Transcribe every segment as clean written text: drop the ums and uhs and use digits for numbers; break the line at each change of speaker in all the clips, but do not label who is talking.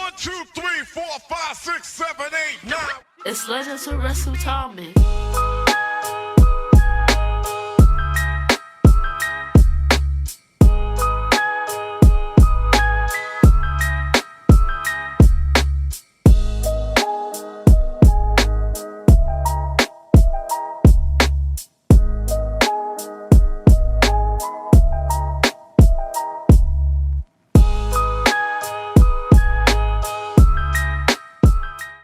1, 2, 3, 4, 5, 6, 7, 8, 9.
It's Legends with Russell Thomas.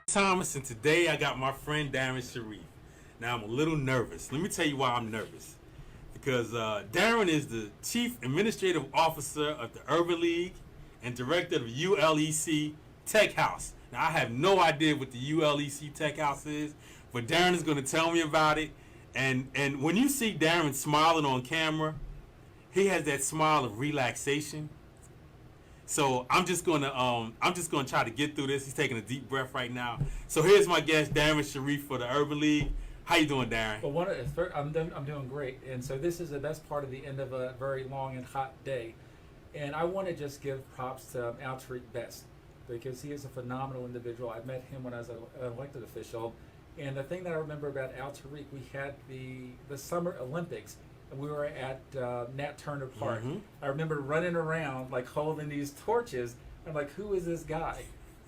Thomas, and today I got my friend Darren Sharif. Now I'm a little nervous. Let me tell you why I'm nervous. Because Darren is the Chief Administrative Officer of the Urban League and Director of ULEC Tech House. Now I have no idea what the ULEC Tech House is, but Darren is going to tell me about it. And when you see Darren smiling on camera, he has that smile of relaxation. So I'm just gonna try to get through this. He's taking a deep breath right now. So here's my guest, Darren Sharif for the Urban League. How you doing, Darren?
Well, I'm doing great, and so this is the best part of the end of a very long and hot day, and I want to just give props to Al Tariq Best because he is a phenomenal individual. I met him when I was an elected official, and the thing that I remember about Al Tariq, we had the Summer Olympics. We were at Nat Turner Park.
Mm-hmm.
I remember running around like holding these torches. I'm like, who is this guy?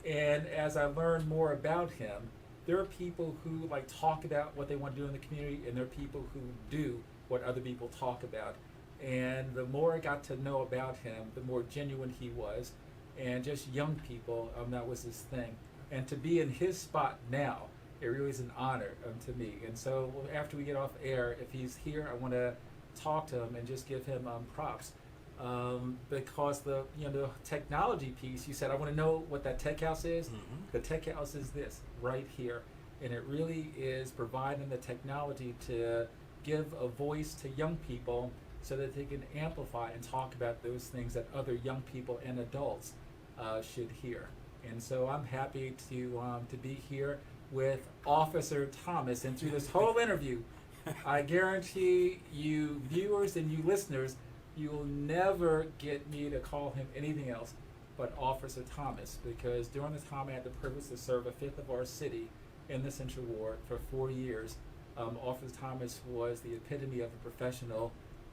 And as I learned more about him, there are people who like talk about what they want to do in the community, and there are people who do what other people talk about. And the more I got to know about him, the more genuine he was, and just young people, that was his thing. And to be in his spot now, it really is an honor to me. And so after we get off air, if he's here, I want to talk to him and just give him props because the technology piece, you said I want to know what that tech house is.
Mm-hmm.
The tech house is this right here, and it really is providing the technology to give a voice to young people so that they can amplify and talk about those things that other young people and adults should hear. And so I'm happy to be here with Officer Thomas, and through this whole interview I guarantee you viewers and you listeners, you will never get me to call him anything else but Officer Thomas, because during the time I had the privilege to serve a fifth of our city in the Central Ward for 4 years, Officer Thomas was the epitome of a professional,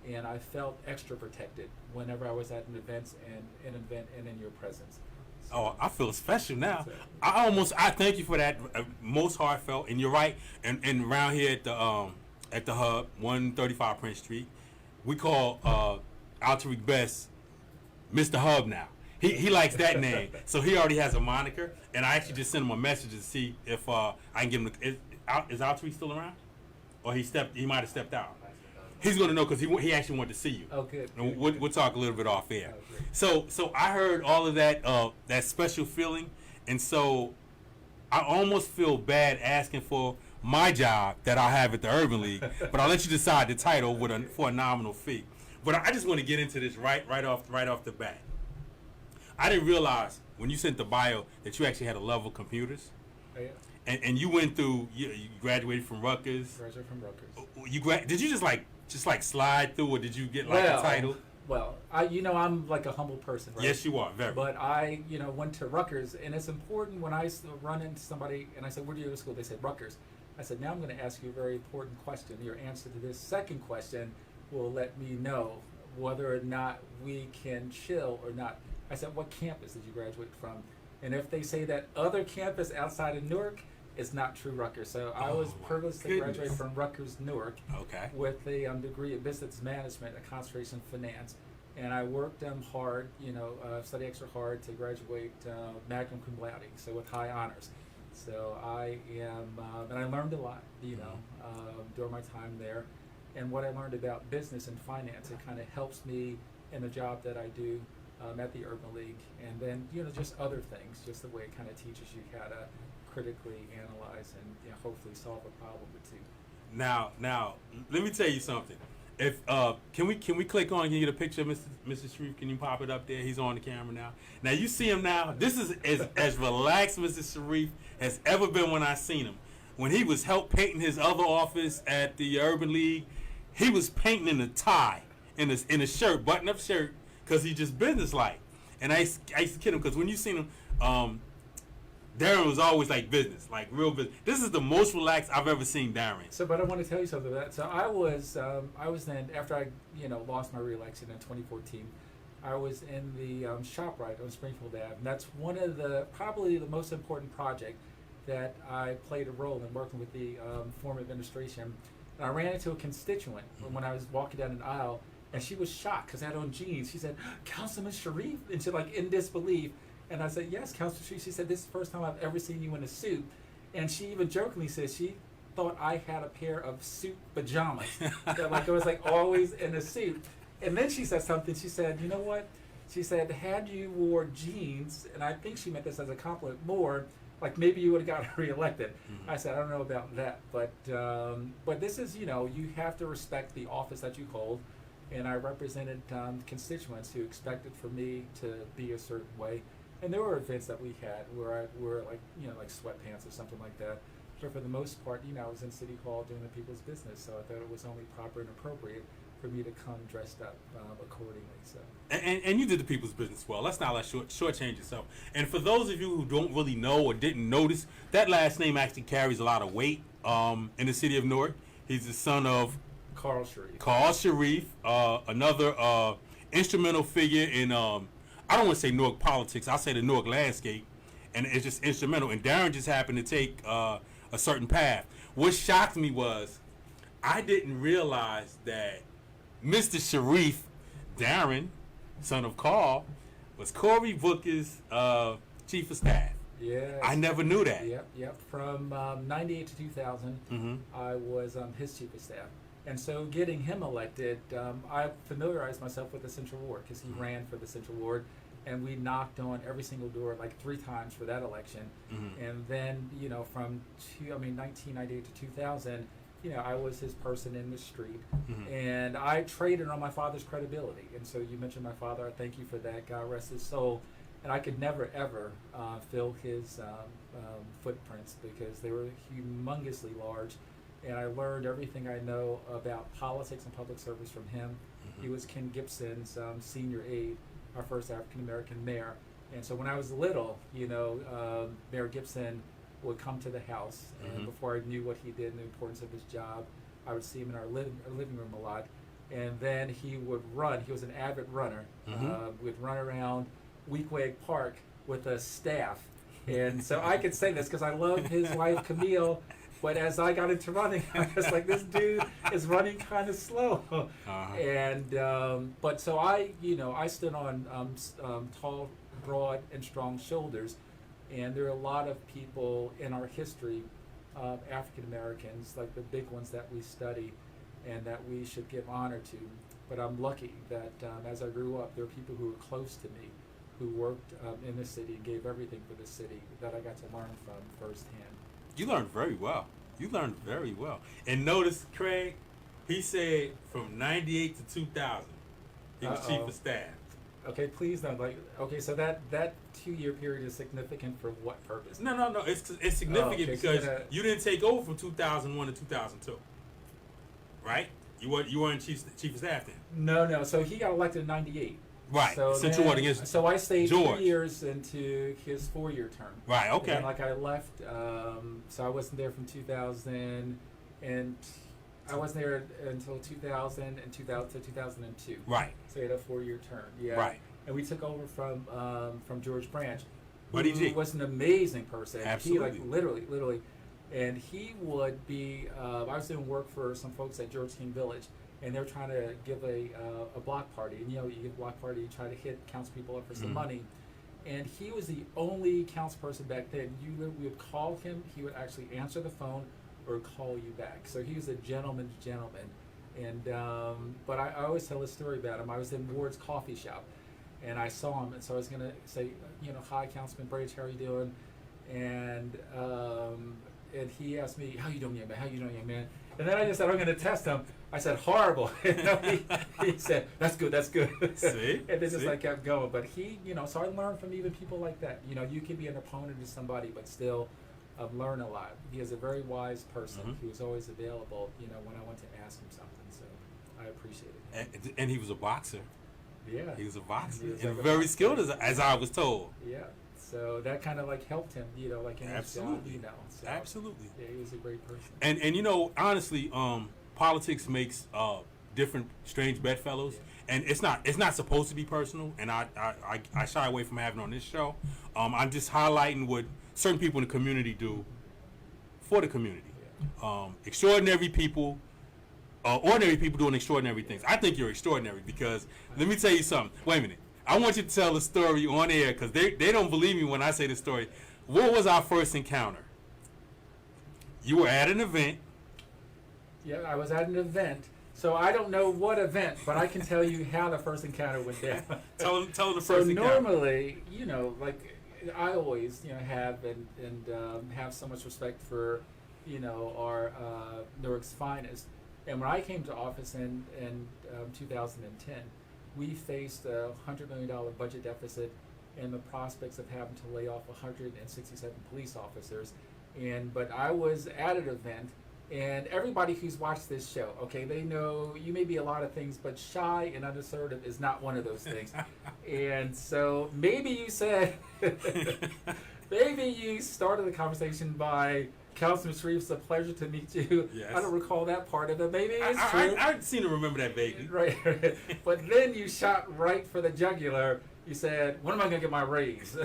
and I felt extra protected whenever I was at an event and in your presence.
Oh, I feel special now. I thank you for that. Most heartfelt, and you're right. And around here at the hub, 135 Prince Street, we call Al Tariq Best Mr. Hub now. He likes that name, so he already has a moniker. And I actually just sent him a message to see if I can give him. Is Al Tariq still around, or he might have stepped out? He's going to know because he actually wanted to see you.
Oh, good.
And we'll talk a little bit off air.
Oh,
So I heard all of that that special feeling, and so I almost feel bad asking for my job that I have at the Urban League, but I'll let you decide the title for a nominal fee. But I just want to get into this right off the bat. I didn't realize when you sent the bio that you actually had a love of computers.
Oh, yeah.
And you went through. You graduated from Rutgers.
Graduated from Rutgers.
Did you just like slide through, or did you get like a title?
Well, I'm like a humble person, right?
Yes, you are, very.
But I, went to Rutgers, and it's important when I run into somebody and I said, "Where do you go to school?" They said, "Rutgers." I said, "Now I'm going to ask you a very important question. Your answer to this second question will let me know whether or not we can chill or not." I said, "What campus did you graduate from?" And if they say that other campus outside of Newark, it's not true Rutgers. So I was privileged to graduate from Rutgers, Newark, with a degree of business management, a concentration in finance. And I worked hard, studied extra hard to graduate magna cum laude, so with high honors. So I am, and I learned a lot, during my time there. And what I learned about business and finance, it kind of helps me in the job that I do at the Urban League. And then, just other things, just the way it kind of teaches you how to critically analyze and hopefully solve a problem or two.
Now, let me tell you something. If can we click on? Can you get a picture of Mr. Sharif? Can you pop it up there? He's on the camera now. Now you see him now. This is as relaxed Mr. Sharif has ever been when I seen him. When he was help painting his other office at the Urban League, he was painting in a tie, in a shirt, button-up shirt, because he just business-like. And I used to kid him because when you seen him, Darren was always like business, like real business. This is the most relaxed I've ever seen Darren.
So, but I want to tell you something about that. So I was then, after I, lost my re-election in 2014, I was in the ShopRite on Springfield Ave, and that's one of probably the most important project that I played a role in working with the former administration. And I ran into a constituent when I was walking down an aisle, and she was shocked because I had on jeans. She said, "Councilman Sharif," and she like in disbelief. And I said, "Yes, Councilman Sharif." She said, "This is the first time I've ever seen you in a suit." And she even jokingly said she thought I had a pair of suit pajamas, that like I was like always in a suit. And then she said something. She said, "You know what?" She said, "Had you wore jeans," and I think she meant this as a compliment more, like maybe you would have gotten reelected.
Mm-hmm.
I said, "I don't know about that, but this is, you have to respect the office that you hold." And I represented constituents who expected for me to be a certain way. And there were events that we had where I wore like sweatpants or something like that. But for the most part, I was in City Hall doing the people's business, so I thought it was only proper and appropriate for me to come dressed up accordingly. So.
And you did the people's business well. Let's not shortchange yourself. And for those of you who don't really know or didn't notice, that last name actually carries a lot of weight in the city of Newark. He's the son of
Carl Sharif.
Another instrumental figure in, I don't want to say Newark politics, I'll say the Newark landscape, and it's just instrumental. And Darren just happened to take a certain path. What shocked me was I didn't realize that Mr. Sharif, Darren, son of Carl, was Cory Booker's chief of staff.
Yeah.
I never knew that.
Yep. From 98 to 2000, I was his chief of staff. And so getting him elected, I familiarized myself with the Central Ward because he ran for the Central Ward, and we knocked on every single door like 3 times for that election. And then, from 1998 to 2000, I was his person in the street, and I traded on my father's credibility. And so you mentioned my father. I thank you for that. God rest his soul. And I could never, ever fill his footprints because they were humongously large. And I learned everything I know about politics and public service from him. He was Ken Gibson's senior aide, our first African-American mayor. And so when I was little, Mayor Gibson would come to the house, and before I knew what he did and the importance of his job, I would see him in our living room a lot. And then he would run. He was an avid runner. Would run around Weequahic Park with a staff. And so I could say this because I love his wife, Camille. But as I got into running, I was like, this dude is running kind of slow. And but so I stood on tall, broad, and strong shoulders. And there are a lot of people in our history, African Americans, like the big ones that we study, and that we should give honor to. But I'm lucky that as I grew up, there were people who were close to me, who worked in the city and gave everything for the city that I got to learn from firsthand.
You learned very well. And notice, Craig, he said from 98 to 2000, he was chief of staff.
Okay, please don't so that 2-year period is significant for what purpose?
No. It's significant because you didn't take over from 2001 to 2002, right? You weren't chief of staff then.
No. So he got elected in 98.
Right.
So I stayed
George.
2 years into his 4-year term.
Right. Okay.
And I left. So I wasn't there from 2000, and I wasn't there until 2000 and 2002.
Right.
So he had a 4-year term. Yeah.
Right.
And we took over from George Branch,
Buddy G.
who was an amazing person.
Absolutely.
He literally, and he would be. I was doing work for some folks at George King Village. And they're trying to give a block party. And you give a block party, you try to hit councilpeople up for some money. And he was the only councilperson back then. We would call him, he would actually answer the phone or call you back. So he was a gentleman's gentleman. And but I always tell a story about him. I was in Ward's coffee shop, and I saw him. And so I was going to say, "Hi, Councilman Branch, how are you doing?" And he asked me, "How you doing, young man? How you doing, young man?" And then I just said, "I'm going to test him." I said, "Horrible." He said, "That's good, that's good."
See?
And then I kept going. But he, so I learned from even people like that. You can be an opponent to somebody, but still learn a lot. He is a very wise person who is always available, when I want to ask him something. So I appreciate it.
And he was a boxer.
Yeah.
He was a boxer.
He was
and
like
very skilled, as I was told.
Yeah. so that kind of like helped him, like in his job,
Absolutely.
So,
Absolutely.
Yeah, he was a great person.
And honestly, politics makes different strange bedfellows, and it's not supposed to be personal. And I shy away from having it on this show. I'm just highlighting what certain people in the community do for the community. Extraordinary people, ordinary people doing extraordinary things. I think you're extraordinary because let me tell you something. Wait a minute. I want you to tell the story on air because they don't believe me when I say the story. What was our first encounter? You were at an event.
Yeah, I was at an event. So I don't know what event, but I can tell you how the first encounter went down.
Tell them the first
so
encounter.
normally, like I always, have and have so much respect for, our Newark's finest. And when I came to office in 2010, we faced a $100 million budget deficit and the prospects of having to lay off 167 police officers. But I was at an event. And everybody who's watched this show, okay, they know you may be a lot of things, but shy and unassertive is not one of those things. And so maybe you said, maybe you started the conversation by, Councilman Sharif, it's a pleasure to meet you.
Yes.
I don't recall that part of it. Maybe it's true.
I seem to remember that vaguely.
Right. But then you shot right for the jugular. You said, when am I going to get my raise?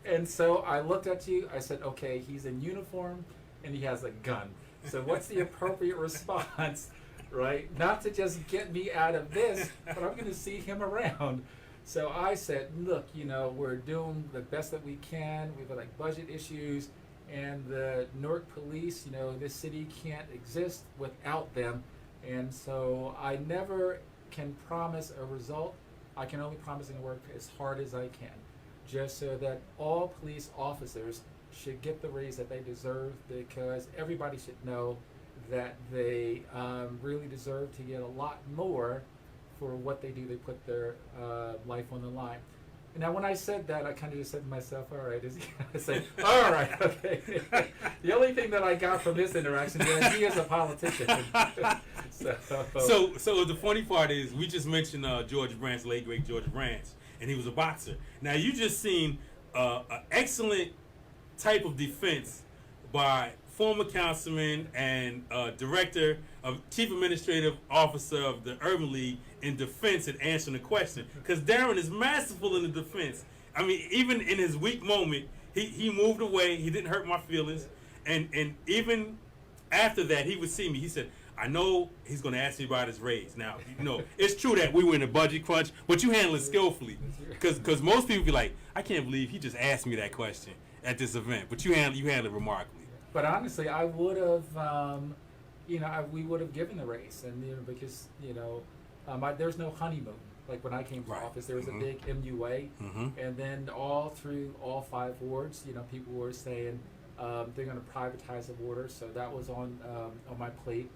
And so I looked at you. I said, okay, he's in uniform. And he has a gun. So what's the appropriate response, right? Not to just get me out of this, but I'm going to see him around. So I said, look, we're doing the best that we can. We've got like budget issues, and the Newark police, this city can't exist without them. And so I never can promise a result. I can only promise to work as hard as I can, just so that all police officers should get the raise that they deserve, because everybody should know that they really deserve to get a lot more for what they do. They put their life on the line. And now when I said that, I kind of just said to myself, all right, is he going to say, all right, okay. The only thing that I got from this interaction is that he is a politician.
So the funny part is we just mentioned George Branch, late great George Branch, and he was a boxer. Now you just seen an excellent type of defense by former councilman and director of chief administrative officer of the Urban League in defense and answering the question, because Darren is masterful in the defense. I mean, even in his weak moment, he moved away. He didn't hurt my feelings, and even after that, he would see me. He said, I know he's going to ask me about his raise. Now, it's true that we were in a budget crunch, but you handle it skillfully, because most people be like, I can't believe he just asked me that question at this event, but you handle it remarkably.
But honestly, I would have, we would have given the raise, and because there's no honeymoon. Like when I came to office, there was a big MUA, and then all through all 5 wards, people were saying they're going to privatize the water, so that was on my plate.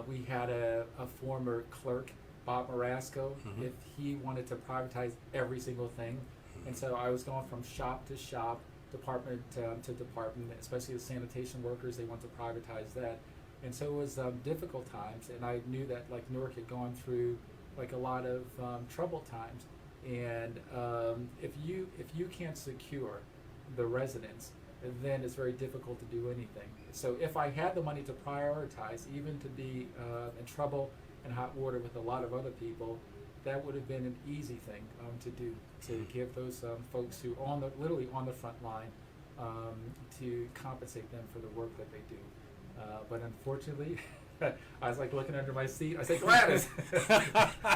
We had a former clerk, Bob Marasco, if he wanted to privatize every single thing, and so I was going from shop to shop, department to department, especially the sanitation workers. They want to privatize that, and so it was difficult times. And I knew that like Newark had gone through like a lot of troubled times, and if you can't secure the residents, then it's very difficult to do anything. So if I had the money to prioritize, even to be in trouble and hot water with a lot of other people, that would have been an easy thing to do, to give those folks who are literally on the front line, to compensate them for the work that they do. But unfortunately, I was like looking under my seat. I said, Gladys,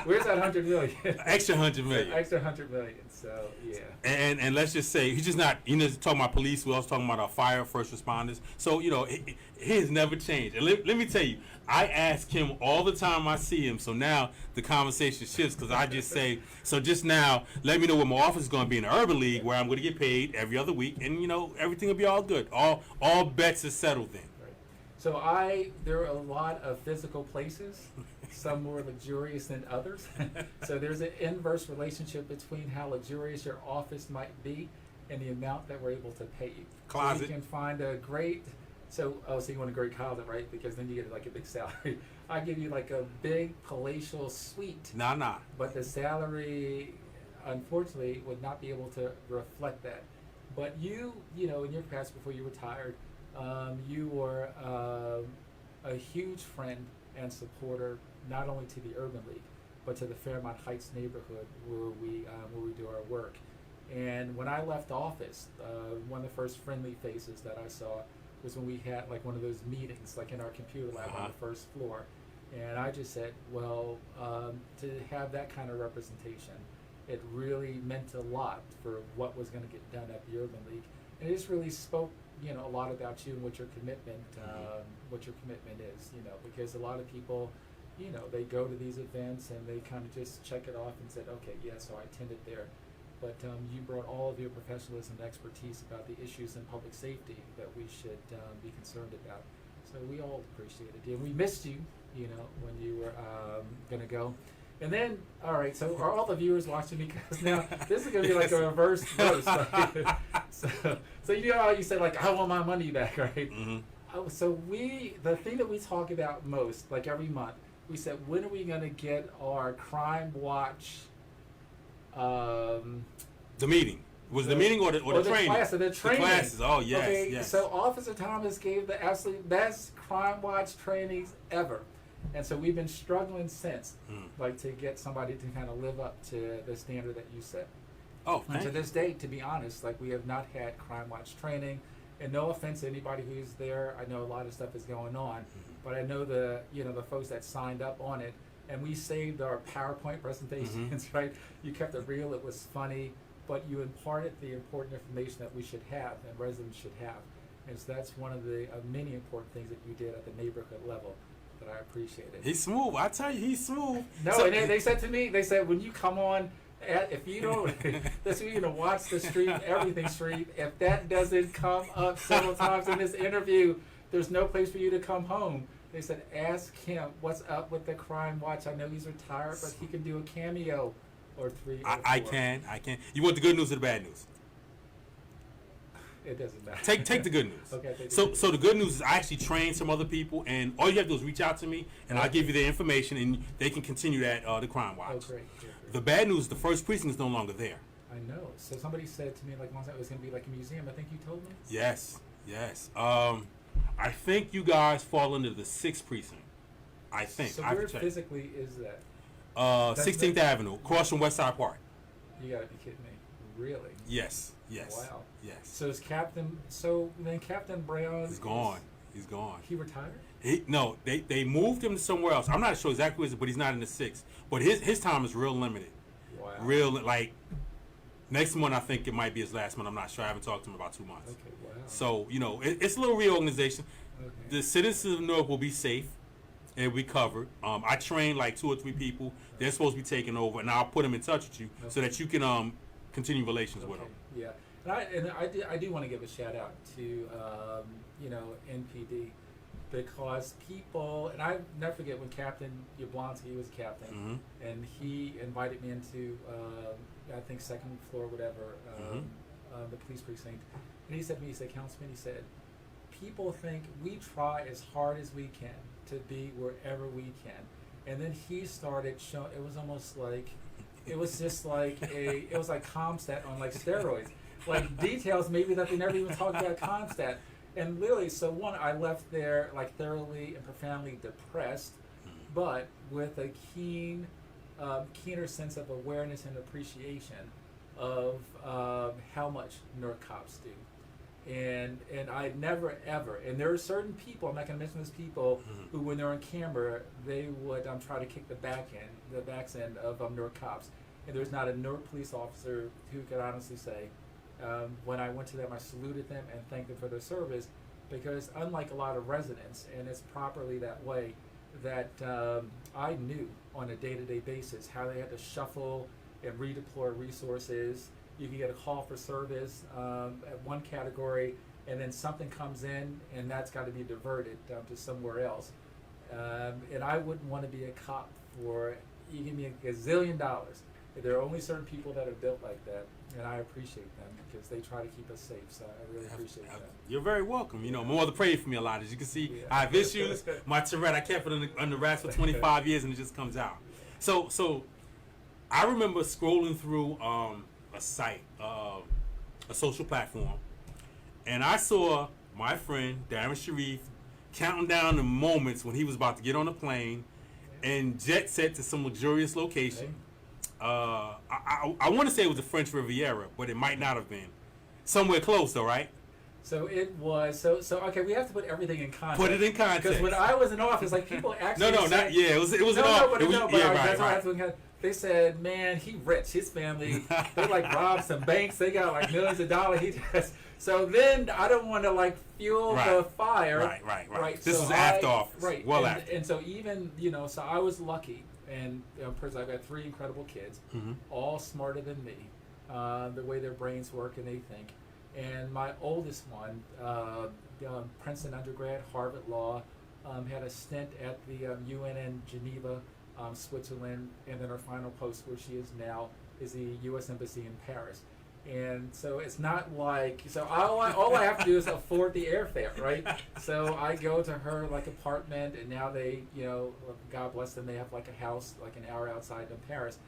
where's that 100 million?
Extra 100 million.
Extra 100 million. So yeah.
And let's just say he's just not. Talking about police. We're also talking about our fire, first responders. So his never changed. And let me tell you, I ask him all the time I see him. So now the conversation shifts because I just say, so just now, let me know where my office is going to be in the Urban League, where I'm going to get paid every other week, and everything will be all good. All bets are settled then.
So there are a lot of physical places, some more luxurious than others. So there's an inverse relationship between how luxurious your office might be and the amount that we're able to pay you.
Closet.
So you can find a great, so you want a great closet, right? Because then you get like a big salary. I give you like a big palatial suite.
Nah.
But the salary unfortunately would not be able to reflect that. But you know, in your past before you retired, you were a huge friend and supporter not only to the Urban League, but to the Fairmont Heights neighborhood where we do our work. And when I left office, one of the first friendly faces that I saw was when we had like one of those meetings, like in our computer lab on the first floor. And I just said, well, to have that kind of representation, it really meant a lot for what was going to get done at the Urban League. And it just really spoke, you know, a lot about you and what your commitment is, you know, because a lot of people, you know, they go to these events and they kind of just check it off and said, okay, yeah, so I attended there. But you brought all of your professionalism and expertise about the issues in public safety that we should be concerned about. So we all appreciated you. And we missed you, you know, when you were going to go. And then, all right, so are all the viewers watching me? Because now this is going to be like a reverse roast. So you know how you said, like, I want my money back, right?
Mm-hmm.
So the thing that we talk about most, like every month, we said, when are we going to get our Crime Watch?
The meeting. Was the meeting or the training?
The training.
The classes. Oh, yes,
okay,
yes.
So Officer Thomas gave the absolute best Crime Watch trainings ever. And so we've been struggling since, like, to get somebody to kind of live up to the standard that you set.
Oh,
and to this day, to be honest, like, we have not had Crime Watch training. And no offense to anybody who's there, I know a lot of stuff is going on, but I know the folks that signed up on it, and we saved our PowerPoint presentations, right? You kept it real, it was funny, but you imparted the important information that we should have and residents should have. And so that's one of the many important things that you did at the neighborhood level that I appreciated.
He's smooth. I tell you, he's smooth.
No, so, and they said to me, they said, when you come on, if you don't, that's when you're going to watch the street, everything street. If that doesn't come up several times in this interview, there's no place for you to come home. They said, ask him what's up with the Crime Watch. I know he's retired, but he can do a cameo or three. Or
I can. You want the good news or the bad news?
It doesn't matter.
Take the good news.
Okay.
So the good news is I actually trained some other people, and all you have to do is reach out to me, and I'll give you their information, and they can continue that the Crime Watch.
Oh, great.
The bad news: the first precinct is no longer there.
I know. So somebody said to me like once it was going to be like a museum. I think you told me.
Yes. I think you guys fall under the 6th precinct. I think.
So where physically is that?
16th Avenue, across from West Side Park.
You got to be kidding me. Really?
Yes.
Wow.
Yes.
So then Captain Brown
He's gone. He's gone.
He retired?
No, they moved him to somewhere else. I'm not sure exactly where, but he's not in the 6th. But his time is real limited.
Wow.
Real, like, next month I think it might be his last month. I'm not sure. I haven't talked to him about 2 months.
Okay, wow.
So, it's a little reorganization.
Okay.
The citizens of Newark will be safe and be covered. I trained like 2 or 3 people. They're supposed to be taking over, and I'll put them in touch with you so that you can continue relations with them.
Yeah. And I do want to give a shout out to NPD, because people, and I never forget when Captain Yablonsky was captain, and he invited me into I think 2nd floor, whatever, the police precinct, and he said to me, he said, Councilman, he said, people think we try as hard as we can to be wherever we can, and then he started showing. It was almost like, it was just like it was like Comstat on like steroids. Like details maybe that they never even talked about Comstat. And literally, so one, I left there like thoroughly and profoundly depressed, but with a keener sense of awareness and appreciation of how much Newark cops do. And I never ever, and there are certain people, I'm not going to mention those people, who when they're on camera, they would try to kick the back end of Newark cops. And there's not a Newark police officer who could honestly say, when I went to them, I saluted them and thanked them for their service, because unlike a lot of residents, and it's properly that way, that I knew on a day-to-day basis how they had to shuffle and redeploy resources. You can get a call for service at one category, and then something comes in, and that's got to be diverted to somewhere else. And I wouldn't want to be a cop for, you give me a gazillion dollars. There are only certain people that are built like that, and I appreciate them because they try to keep us safe. So I really appreciate that.
You're very welcome. My mother prayed for me a lot. As you can see, I have issues. My Tourette, I kept it under wraps for 25 years, and it just comes out. So I remember scrolling through a site, a social platform, and I saw my friend Darren Sharif counting down the moments when he was about to get on a plane and jet set to some luxurious location. I want to say it was the French Riviera, but it might not have been. Somewhere close, though, right?
So it was so okay. We have to put everything in context.
Put it in context.
Because when I was in office, like people actually
No,
said,
it was
no,
an
no,
off.
but,
It was,
no, but
yeah,
that's what I
right.
have to have. They said, man, he rich. His family, they like robbed some banks. They got like millions of dollars. He just so then I don't want to like fuel the fire.
Right. This
So
is after office.
Right.
Well
and,
after.
and so even so I was lucky, and personally, I've got 3 incredible kids, all smarter than me. The way their brains work and they think. And my oldest one, Princeton undergrad, Harvard Law, had a stint at the UN in Geneva, Switzerland, and then her final post where she is now is the U.S. Embassy in Paris. And so it's not like, so all I have to do is afford the airfare, right? So I go to her like apartment, and now they, God bless them, they have like a house like an hour outside of Paris.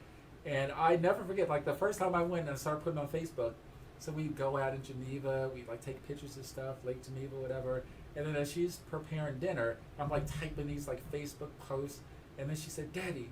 And I never forget, like the first time I went and I started putting on Facebook, so we go out in Geneva, we like take pictures of stuff, Lake Geneva, whatever. And then as she's preparing dinner, I'm like typing these like Facebook posts. And then she said, Daddy,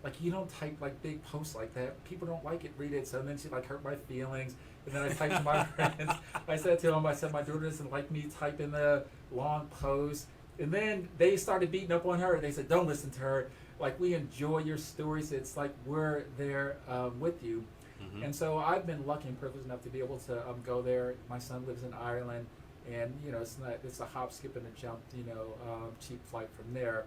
like you don't type like big posts like that. People don't like it, read it. So then she like hurt my feelings. And then I typed to my friends. I said to them, my daughter doesn't like me typing the long posts. And then they started beating up on her. They said, don't listen to her. Like we enjoy your stories. It's like we're there with you. And so I've been lucky and privileged enough to be able to go there. My son lives in Ireland, and it's a hop, skip, and a jump, cheap flight from there.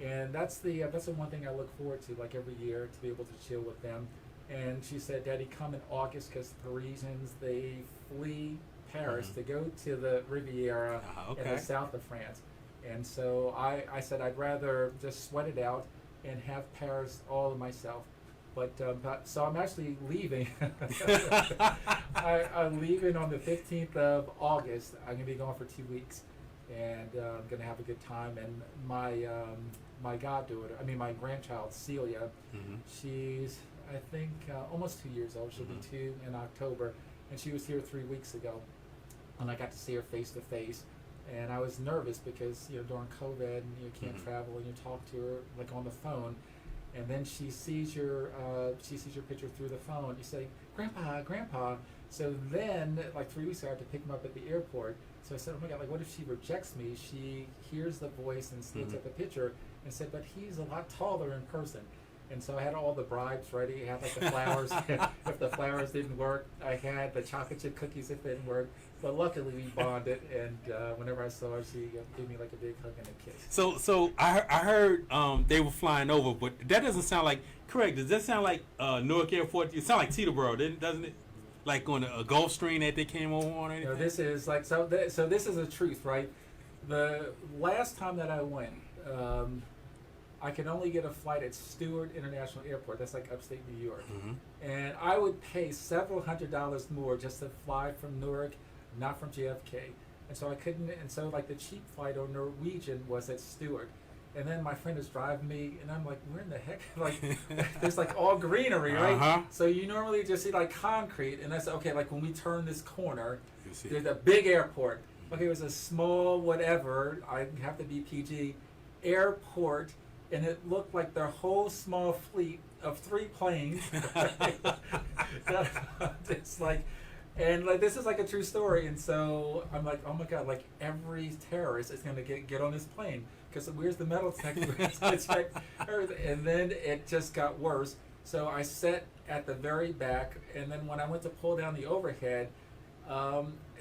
And that's the one thing I look forward to, like every year, to be able to chill with them. And she said, Daddy, come in August, because the Parisians, they flee Paris to go to the Riviera in the south of France. And so I said I'd rather just sweat it out and have Paris all to myself. But so I'm actually leaving. I'm leaving on the 15th of August. I'm gonna be gone for 2 weeks, and I'm gonna have a good time. And my goddaughter, my grandchild Celia, she's I think almost 2 years old. She'll be 2 in October, and she was here 3 weeks ago, and I got to see her face to face. And I was nervous because during COVID, and you can't travel, and you talk to her like on the phone. And then she sees your picture through the phone. You say, Grandpa. So then, like 3 weeks ago, I had to pick him up at the airport. So I said, oh my God, like what if she rejects me? She hears the voice and looks at the picture and said, but he's a lot taller in person. And so I had all the bribes ready. I had like the flowers. If the flowers didn't work, I had the chocolate chip cookies if it didn't work. But luckily we bonded, and whenever I saw her, she gave me like a big hug and a kiss.
So I heard they were flying over, but that doesn't sound like correct. Does that sound like Newark Airport? It sounds like Teterboro, doesn't it? Like on a Gulfstream that they came over on or anything?
This is like so this is the truth, right? The last time that I went, I could only get a flight at Stewart International Airport. That's like upstate New York. And I would pay several $100s more just to fly from Newark, not from JFK. And so I couldn't, and so like the cheap flight on Norwegian was at Stewart. And then my friend is driving me, and I'm like, where in the heck? Like, there's like all greenery, right? So you normally just see like concrete, and that's okay. Like when we turn this corner, there's a big airport. Okay, it was a small whatever. I have to be PG airport, and it looked like their whole small fleet of 3 planes. It's like. And like this is like a true story, and so I'm like, oh my God, like every terrorist is gonna get on this plane because where's the metal detector? Check everything. And then it just got worse. So I sat at the very back, and then when I went to pull down the overhead,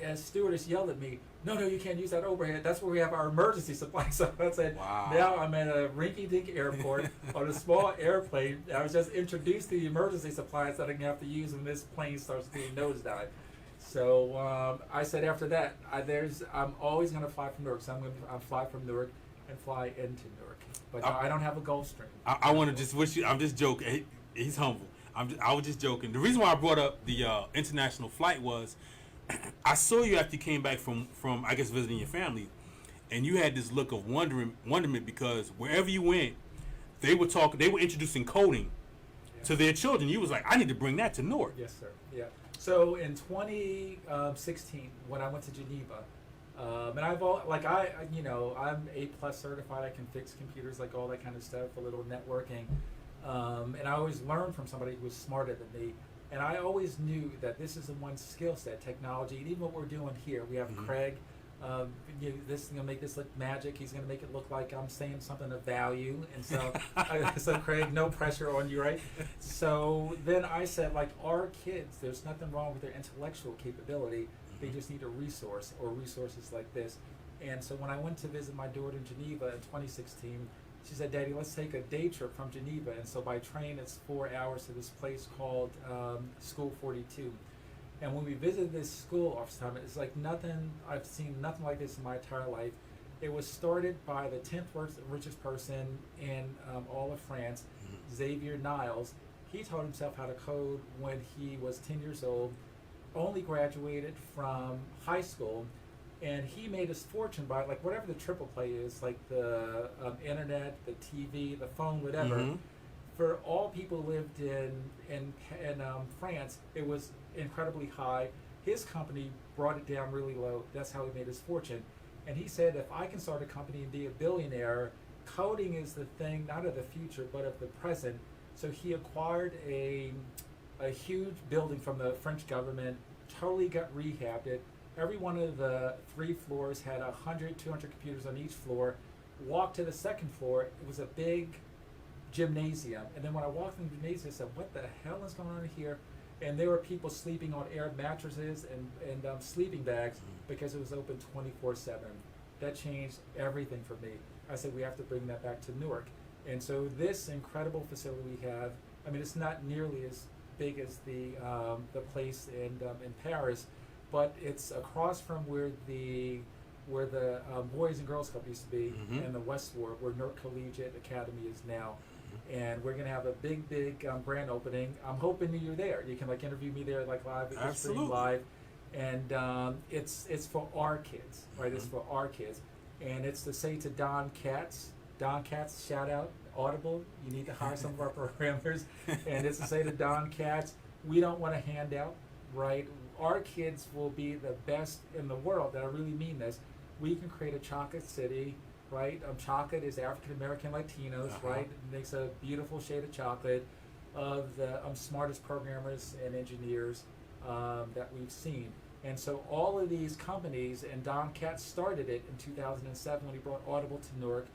as stewardess yelled at me, no, you can't use that overhead. That's where we have our emergency supply. So I said, now I'm at a rinky-dink airport on a small airplane. I was just introduced to the emergency supplies that I'm going to have to use when this plane starts doing nosedive. So I said after that, I'm always going to fly from Newark. So I'm going to fly from Newark and fly into Newark. But I don't have a Gulfstream.
I want to just wish you, I'm just joking. He's humble. I was just joking. The reason why I brought up the international flight was I saw you after you came back from I guess visiting your family, and you had this look of wonderment because wherever you went, they were introducing coding to their children. You was like, I need to bring that to Newark.
Yes, sir. Yeah. So in 2016, when I went to Geneva, and I've all like I'm A+ certified. I can fix computers, like all that kind of stuff, a little networking, and I always learned from somebody who was smarter than me. And I always knew that this is the one skill set, technology, and even what we're doing here. We have Craig. This is gonna make this look magic. He's gonna make it look like I'm saying something of value, and so, so Craig, no pressure on you, right? So then I said, like, our kids, there's nothing wrong with their intellectual capability. They just need a resource or resources like this. And so when I went to visit my daughter in Geneva in 2016, she said, Daddy, let's take a day trip from Geneva. And so by train, it's 4 hours to this place called School 42. And when we visited this school off time, it's like nothing, I've seen nothing like this in my entire life. It was started by the 10th richest person in all of France, Xavier Niles. He taught himself how to code when he was 10 years old, only graduated from high school, and he made his fortune by, like, whatever the triple play is, like the internet, the TV, the phone, whatever. For all people who lived in France, it was incredibly high. His company brought it down really low. That's how he made his fortune. And he said, if I can start a company and be a billionaire, coding is the thing, not of the future, but of the present. So he acquired a huge building from the French government, totally got rehabbed it. Every one of the 3 floors had 100, 200 computers on each floor. Walked to the second floor, it was a big gymnasium. And then when I walked in the gymnasium, I said, what the hell is going on here? And there were people sleeping on air mattresses and sleeping bags because it was open 24/7. That changed everything for me. I said, we have to bring that back to Newark. And so this incredible facility we have, I mean, it's not nearly as big as the place in Paris, but it's across from where the Boys and Girls Club used to be in the West Ward, where Newark Collegiate Academy is now. And we're gonna have a big grand opening. I'm hoping you're there. You can like interview me there, like live.
Absolutely.
Live, and it's for our kids, right? It's for our kids, and it's to say to Don Katz. Don Katz, shout out Audible. You need to hire some of our programmers, and it's to say to Don Katz, we don't want a handout, right? Our kids will be the best in the world. And I really mean this. We can create a chocolate city. Right, chocolate is African American Latinos, right? It makes a beautiful shade of chocolate, of the smartest programmers and engineers that we've seen. And so all of these companies, and Don Katz started it in 2007 when he brought Audible to Newark,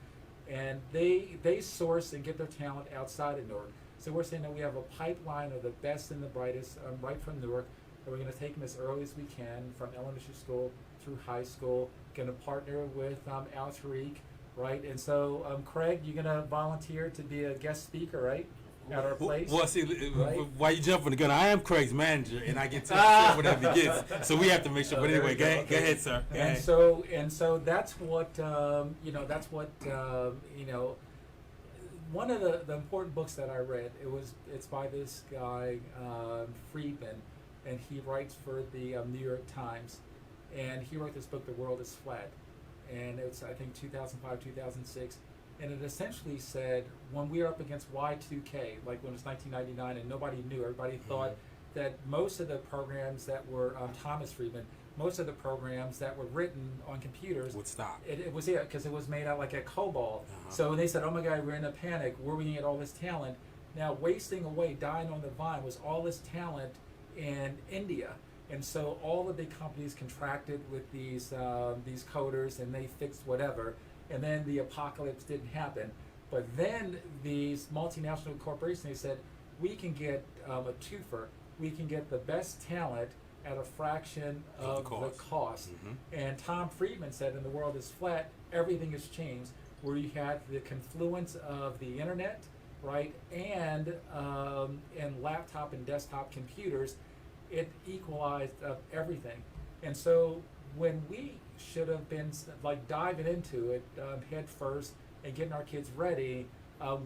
and they source and get their talent outside of Newark. So we're saying that we have a pipeline of the best and the brightest right from Newark, and we're going to take them as early as we can, from elementary school through high school. Going to partner with Al Tariq, right? And so, Craig, you're going to volunteer to be a guest speaker, right? At our place.
Well, see,
right?
why you jumping the gun? I am Craig's manager, and I get to say whatever he gets. So we have to make sure. But anyway, go ahead, sir. Go ahead.
So that's what that's what one of the important books that I read. It's by this guy Friedman, and he writes for the New York Times, and he wrote this book, The World is Flat, and it's I think 2005, 2006. And it essentially said, when we were up against Y2K, like when it was 1999 and nobody knew, everybody thought that most of the programs that were, Thomas Friedman, most of the programs that were written on computers
would stop.
It was, yeah, because it was made out like a COBOL. So they said, oh my God, we're in a panic. Where are we going to get all this talent? Now, wasting away, dying on the vine was all this talent in India. And so all the big companies contracted with these coders, and they fixed whatever. And then the apocalypse didn't happen. But then these multinational corporations, they said, we can get a twofer. We can get the best talent at a fraction of the cost. And Tom Friedman said, in The World is Flat, everything has changed, where you had the confluence of the internet, right, and laptop and desktop computers. It equalized everything. And so when we should have been like diving into it head first and getting our kids ready,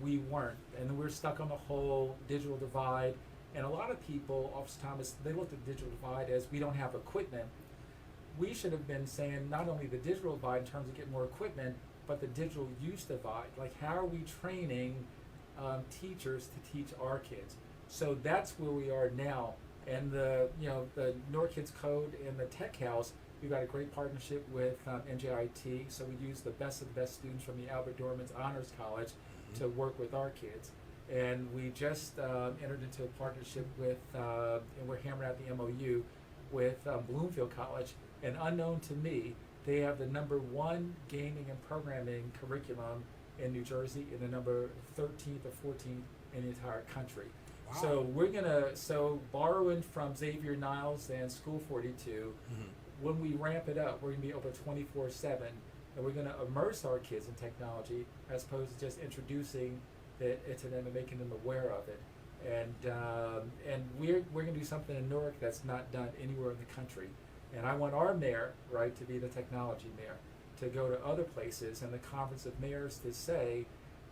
we weren't, and we're stuck on the whole digital divide. And a lot of people, Officer Thomas, they looked at the digital divide as we don't have equipment. We should have been saying not only the digital divide in terms of getting more equipment, but the digital use divide. Like, how are we training teachers to teach our kids? So that's where we are now. And the Newark Kids Code and the Tech House, we've got a great partnership with NJIT. So we use the best of the best students from the Albert Dorman's Honors College to work with our kids. And we just entered into a partnership with, and we're hammering out the MOU with Bloomfield College. And unknown to me, they have the #1 gaming and programming curriculum in New Jersey and the number 13th or 14th in the entire country.
Wow.
So borrowing from Xavier Niles and School 42, when we ramp it up, we're going to be open 24/7, and we're going to immerse our kids in technology as opposed to just introducing it to them and making them aware of it. And we're going to do something in Newark that's not done anywhere in the country. And I want our mayor, right, to be the technology mayor, to go to other places and the Conference of Mayors to say,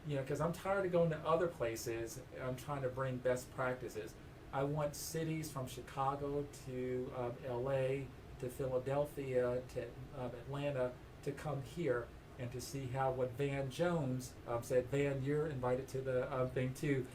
because I'm tired of going to other places. I'm trying to bring best practices. I want cities from Chicago to LA to Philadelphia to Atlanta to come here and to see how what Van Jones said. Van, you're invited to the thing too.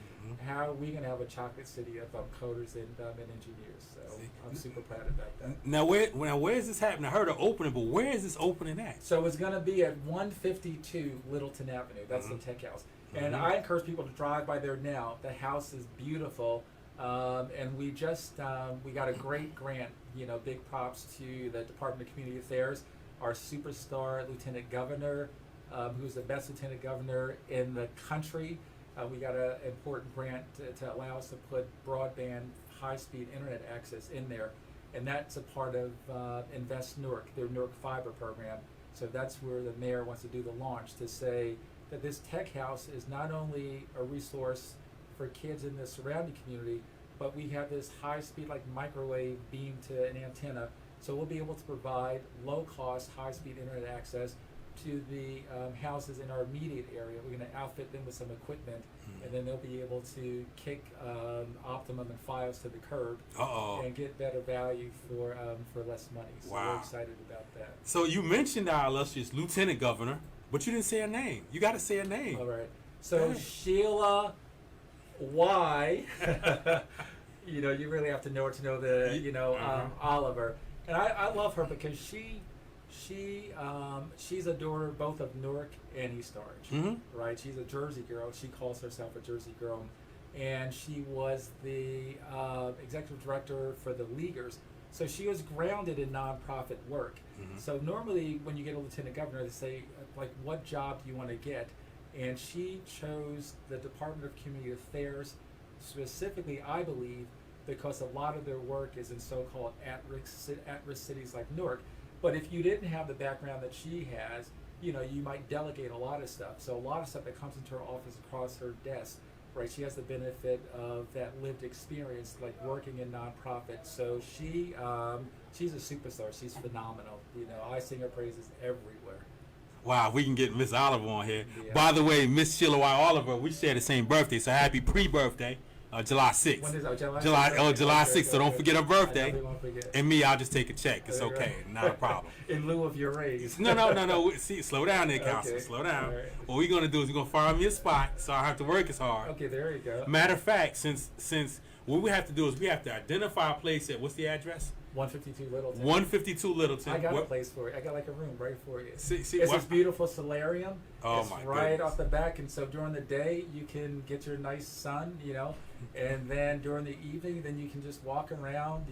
How are we going to have a chocolate city of coders and engineers? So I'm super proud about that.
Now, where is this happening? I heard an opening, but where is this opening at?
So it's going to be at 152 Littleton Avenue. That's the Tech House. And I encourage people to drive by there now. The house is beautiful. And we just, we got a great grant, big props to the Department of Community Affairs, our superstar Lieutenant Governor, who's the best Lieutenant Governor in the country. We got an important grant to allow us to put broadband, high-speed internet access in there. And that's a part of Invest Newark, their Newark Fiber program. So that's where the mayor wants to do the launch, to say that this tech house is not only a resource for kids in the surrounding community, but we have this high-speed, like microwave beam to an antenna. So we'll be able to provide low-cost, high-speed internet access to the houses in our immediate area. We're going to outfit them with some equipment, and then they'll be able to kick Optimum and Fios to the curb and get better value for less money. So we're excited about that.
So you mentioned our illustrious Lieutenant Governor, but you didn't say her name. You got to say her name.
All right. So Sheila Y. You really have to know her to know the Oliver, and I love her because she's a daughter both of Newark and East Orange, right? She's a Jersey girl. She calls herself a Jersey girl, and she was the executive director for the Leaguers. So she was grounded in nonprofit work. So normally when you get a lieutenant governor, they say, like, what job do you want to get? And she chose the Department of Community Affairs, specifically, I believe, because a lot of their work is in so-called at-risk cities like Newark. But if you didn't have the background that she has, you might delegate a lot of stuff. So a lot of stuff that comes into her office across her desk, right? She has the benefit of that lived experience, like working in nonprofits. So she's a superstar. She's phenomenal. I sing her praises everywhere.
Wow, we can get Miss Oliver on here.
Yeah.
By the way, Miss Sheila Y. Oliver, we share the same birthday, so happy pre-birthday, July 6th.
When is that? July
6th, so don't forget her birthday.
I definitely won't forget.
And me, I'll just take a check. It's okay, not a problem.
In lieu of your raise.
No. See, slow down there, Counselor.
Okay.
Slow down.
All right.
What we're gonna do is we're gonna fire me a spot, so I have to work as hard.
Okay, there you go.
Matter of fact, since what we have to do is we have to identify a place at, what's the address?
152 Littleton.
152 Littleton.
I got a place for you. I got like a room right for you.
See,
It's
what?
this beautiful solarium.
Oh,
it's
my
right
goodness.
off the back, and so during the day you can get your nice sun, and then during the evening, then you can just walk around,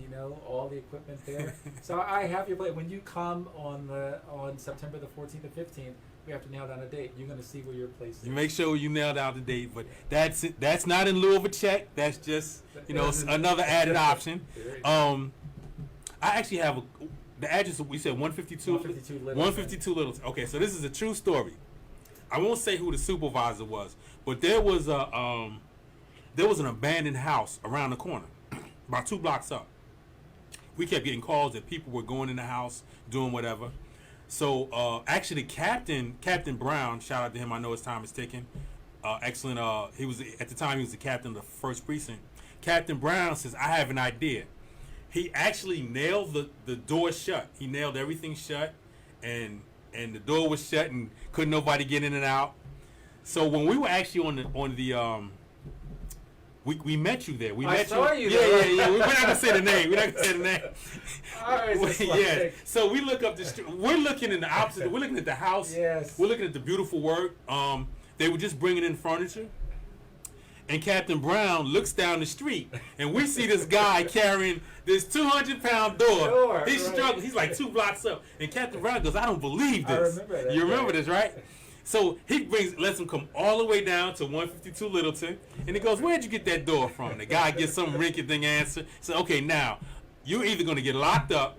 all the equipment there. So I have your place. When you come on September the 14th and 15th, we have to nail down a date. You're going to see where your place is.
You make sure you nail down the date, but that's not in lieu of a check. That's just another added option. I actually have the address. We said 152. 152 Littleton. Okay, so this is a true story. I won't say who the supervisor was, but there was an abandoned house around the corner, about 2 blocks up. We kept getting calls that people were going in the house doing whatever. So actually, Captain Brown, shout out to him. I know his time is ticking. Excellent. He was at the time he was the captain of the 1st precinct. Captain Brown says, "I have an idea." He actually nailed the door shut. He nailed everything shut, and the door was shut, and couldn't nobody get in and out. So when we were actually on We met you there. We
I
met
saw
you.
you there.
Yeah. We're not gonna say the name. We're not gonna say the name.
Yeah.
So we look up the street. We're looking in the opposite. We're looking at the house.
Yes.
We're looking at the beautiful work. They were just bringing in furniture. And Captain Brown looks down the street, and we see this guy carrying this 200-pound door. He's struggling. He's like 2 blocks up. And Captain Brown goes, "I don't believe this."
I remember that.
You remember this, right? So he lets him come all the way down to 152 Littleton, and he goes, "Where'd you get that door from?" The guy gets some rinky-dink answer. So, okay, now, you're either going to get locked up,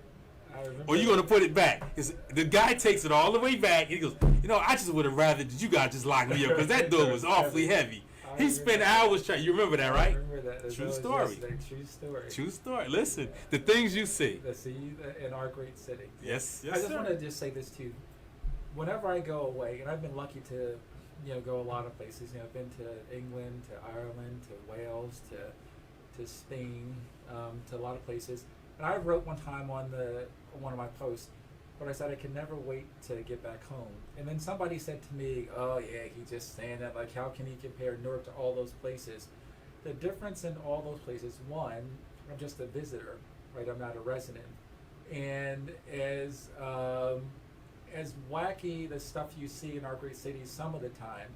or you're going to put it back. The guy takes it all the way back, and he goes, I just would have rather that you guys just lock me up, because that door was awfully heavy. He spent hours trying. You remember that, right?
I remember that.
True story.
True story.
True story. Listen, the things you see.
In our great city.
Yes,
I just want to just say this too. Whenever I go away, and I've been lucky to, go a lot of places. I've been to England, to Ireland, to Wales, to Spain, to a lot of places. And I wrote one time on one of my posts, but I said I could never wait to get back home. And then somebody said to me, "Oh yeah, he's just saying that. Like, how can he compare Newark to all those places?" The difference in all those places, one, I'm just a visitor, right? I'm not a resident. And as wacky the stuff you see in our great cities some of the time,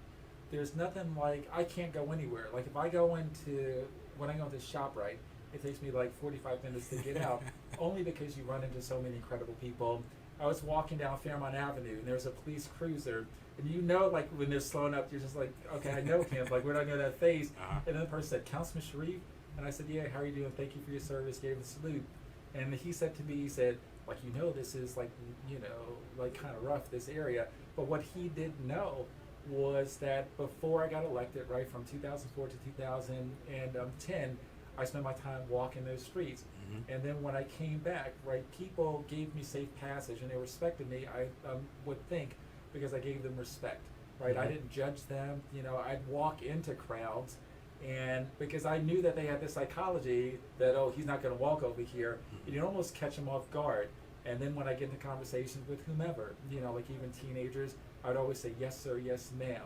there's nothing like, I can't go anywhere. Like, if I go when I go into ShopRite, it takes me like 45 minutes to get out, only because you run into so many incredible people. I was walking down Fairmont Avenue, and there's a police cruiser, and like, when they're slowing up, you're just like, okay, I know him, like, where do I know that face? And then the person said, "Councilman Sharif?" And I said, "Yeah, how are you doing? Thank you for your service," gave him a salute. And he said to me, like, this is like, like kind of rough, this area. But what he didn't know was that before I got elected, right, from 2004 to 2010, I spent my time walking those streets. Mm-hmm. And then when I came back, right, people gave me safe passage, and they respected me, I would think, because I gave them respect, right? Mm-hmm. I didn't judge them. I'd walk into crowds, and because I knew that they had this psychology that, he's not going to walk over here, and you'd almost catch them off guard. And then when I get into conversations with whomever, like even teenagers, I'd always say, "Yes, sir, yes, ma'am."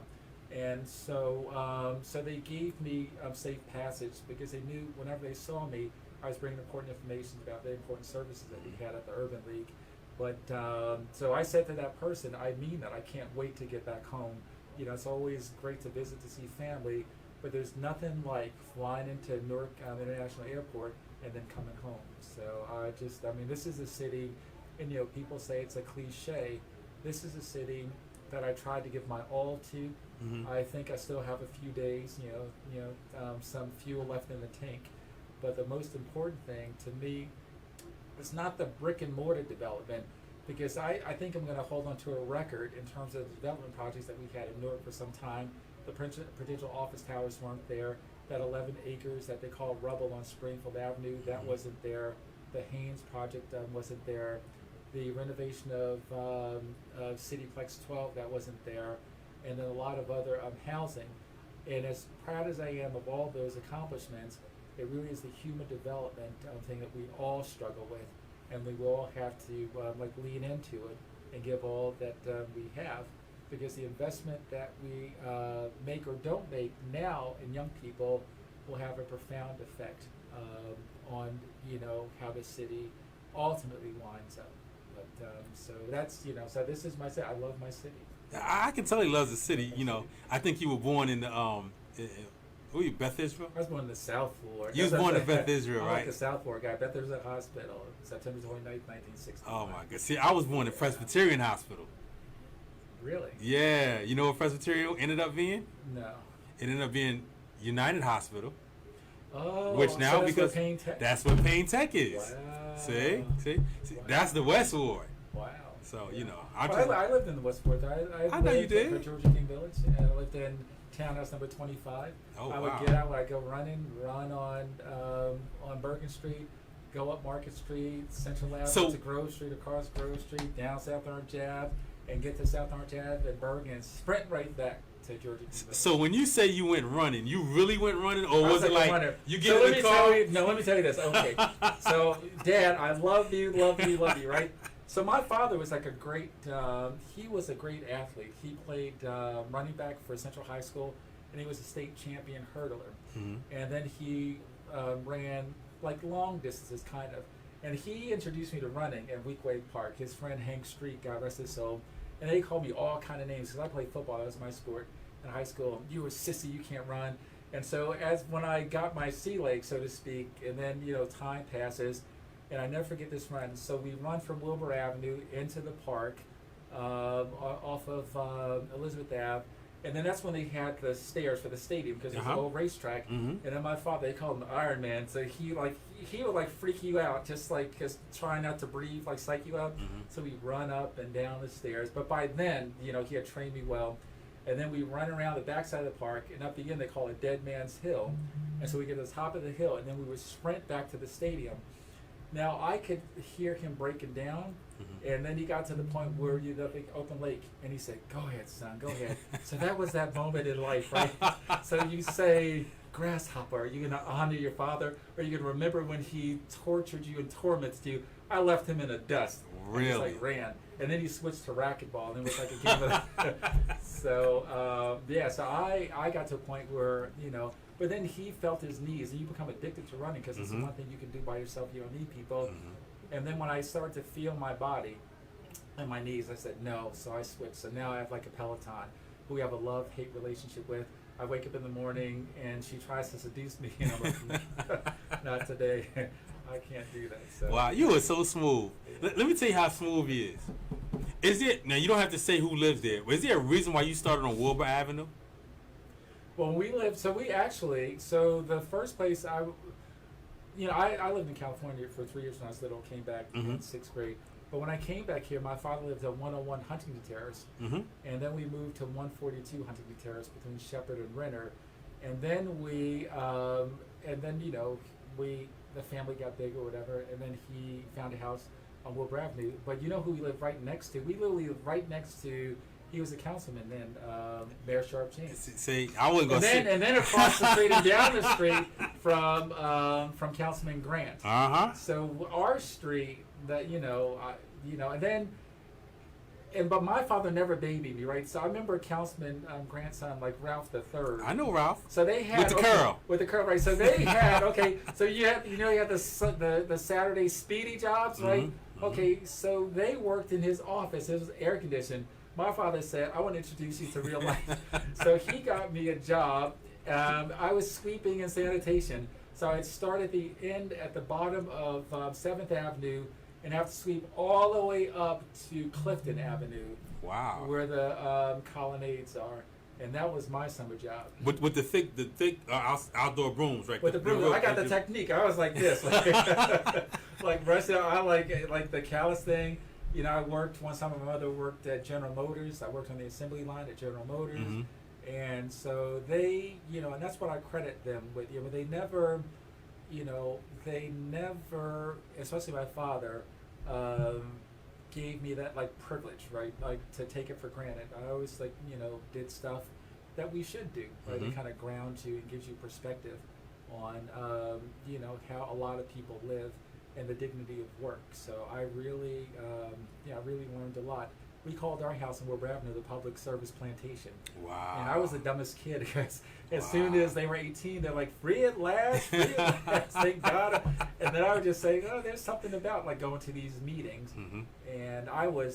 And so they gave me safe passage, because they knew whenever they saw me, I was bringing important information about the important services that we had at the Urban League. But so I said to that person, I mean that. I can't wait to get back home. It's always great to visit, to see family, but there's nothing like flying into Newark International Airport and then coming home. So this is a city, and people say it's a cliche. This is a city that I tried to give my all to. Mm-hmm. I think I still have a few days, some fuel left in the tank. But the most important thing to me is not the brick and mortar development, because I think I'm going to hold on to a record in terms of the development projects that we've had in Newark for some time. The Prudential office towers weren't there. That 11 acres that they call rubble on Springfield Avenue, that wasn't there. The Haynes project wasn't there. The renovation of Cityplex 12, that wasn't there. And then a lot of other housing. And as proud as I am of all those accomplishments, it really is the human development thing that we all struggle with, and we will all have to lean into it and give all that we have, because the investment that we make or don't make now in young people will have a profound effect on how the city ultimately winds up. But so that's so this is my city. I love my city.
I can tell he loves the city. I think you were born in the were you Beth Israel?
I was born in the South Florida.
You was born in Beth Israel,
I'm
right?
like the South Florida guy. Beth Israel Hospital, September 29th, 1960.
Oh my God! See, I was born in Presbyterian Hospital.
Really?
Yeah. You know what Presbyterian ended up being?
No.
It ended up being United Hospital.
Oh,
which now,
so
because that's what Payne Tech is.
Wow.
See?
Wow.
That's the West Ward.
Wow.
So
I lived in the West Ward.
I know you did.
At Georgia King Village. I lived in townhouse number 25.
Oh,
I would get out when I go run on Bergen Street, go up Market Street, Central Avenue to Grove Street, across Grove Street, down South Orange Ave, and get to South Orange Ave at Bergen and sprint right back to Georgia King Village.
So when you say you went running, you really went running, or was it like you get
so
in the car?
Let me tell you this. Okay. So, Dad, I love you, right? So my father was like he was a great athlete. He played running back for Central High School. and he was a state champion hurdler.
Mm-hmm.
And then he ran like long distances, kind of. And he introduced me to running at Weequahic Park. His friend Hank Street, God rest his soul, and they called me all kind of names because I played football. That was my sport in high school. You were sissy, you can't run. And so when I got my sea legs, so to speak, and then time passes, and I never forget this run. So we run from Wilbur Avenue into the park, off of Elizabeth Ave. And then that's when they had the stairs for the stadium because it was an old racetrack.
Mm-hmm.
And then my father, they called him Iron Man. So he would freak you out, just trying not to breathe, psych you out.
Mm-hmm.
So we run up and down the stairs. But by then, he had trained me well. And then we run around the backside of the park, and up the end they call it Dead Man's Hill. And so we get to the top of the hill, and then we would sprint back to the stadium. Now I could hear him breaking down. And then he got to the point where you the big open lake, and he said, "Go ahead, son, go ahead." So that was that moment in life, right? So you say, "Grasshopper, are you gonna honor your father, or are you gonna remember when he tortured you and tormented you?" I left him in the dust.
Really?
I just ran, and then he switched to racquetball, and it was like a game of. So so I got to a point where but then he felt his knees, and you become addicted to running because it's the one thing you can do by yourself. You don't need people. And then when I started to feel my body and my knees, I said no. So I switched. So now I have like a Peloton, who we have a love-hate relationship with. I wake up in the morning and she tries to seduce me, and I'm like, not today. I can't do that. So.
Wow, you are so smooth. Let me tell you how smooth he is. Is it now? You don't have to say who lives there. But is there a reason why you started on Wilbur Avenue?
Well, we lived. So the first place I lived in California for 3 years when I was little. Came back in 6th grade. But when I came back here, my father lived at 101 Huntington Terrace, and then we moved to 142 Huntington Terrace between Shepherd and Renner, and then the family got big or whatever, and then he found a house on Wilbur Avenue. But you know who we lived right next to? We literally lived right next to. He was a councilman then, Mayor Sharp James.
See, I wasn't gonna say.
And then across the street and down the street from Councilman Grant. So our street, but my father never babied me, right? So I remember Councilman Grant's son, like Ralph the Third.
I know Ralph.
So they had with the curl, right? So they had So you had the Saturday speedy jobs, right? Okay, so they worked in his office. It was air conditioned. My father said, "I want to introduce you to real life." So he got me a job. I was sweeping and sanitation. So I'd start at the end at the bottom of 7th Avenue and have to sweep all the way up to Clifton Avenue.
Wow.
Where the colonnades are. And that was my summer job.
With the thick outdoor brooms, right?
With the brooms, I got the technique. I was like this, like Russia. I like the callus thing. I worked one time. My mother worked at General Motors. I worked on the assembly line at General Motors, and so they, and that's what I credit them with. They never, especially my father, gave me that privilege, right? To take it for granted. I always did stuff that we should do, right? It kind of grounds you and gives you perspective on, how a lot of people live and the dignity of work. So I really, I really learned a lot. We called our house in Wilbur Avenue the Public Service Plantation.
Wow.
And I was the dumbest kid because as soon as they were 18, they're like, free at last, thank God. And then I would just say, oh, there's something about going to these meetings. And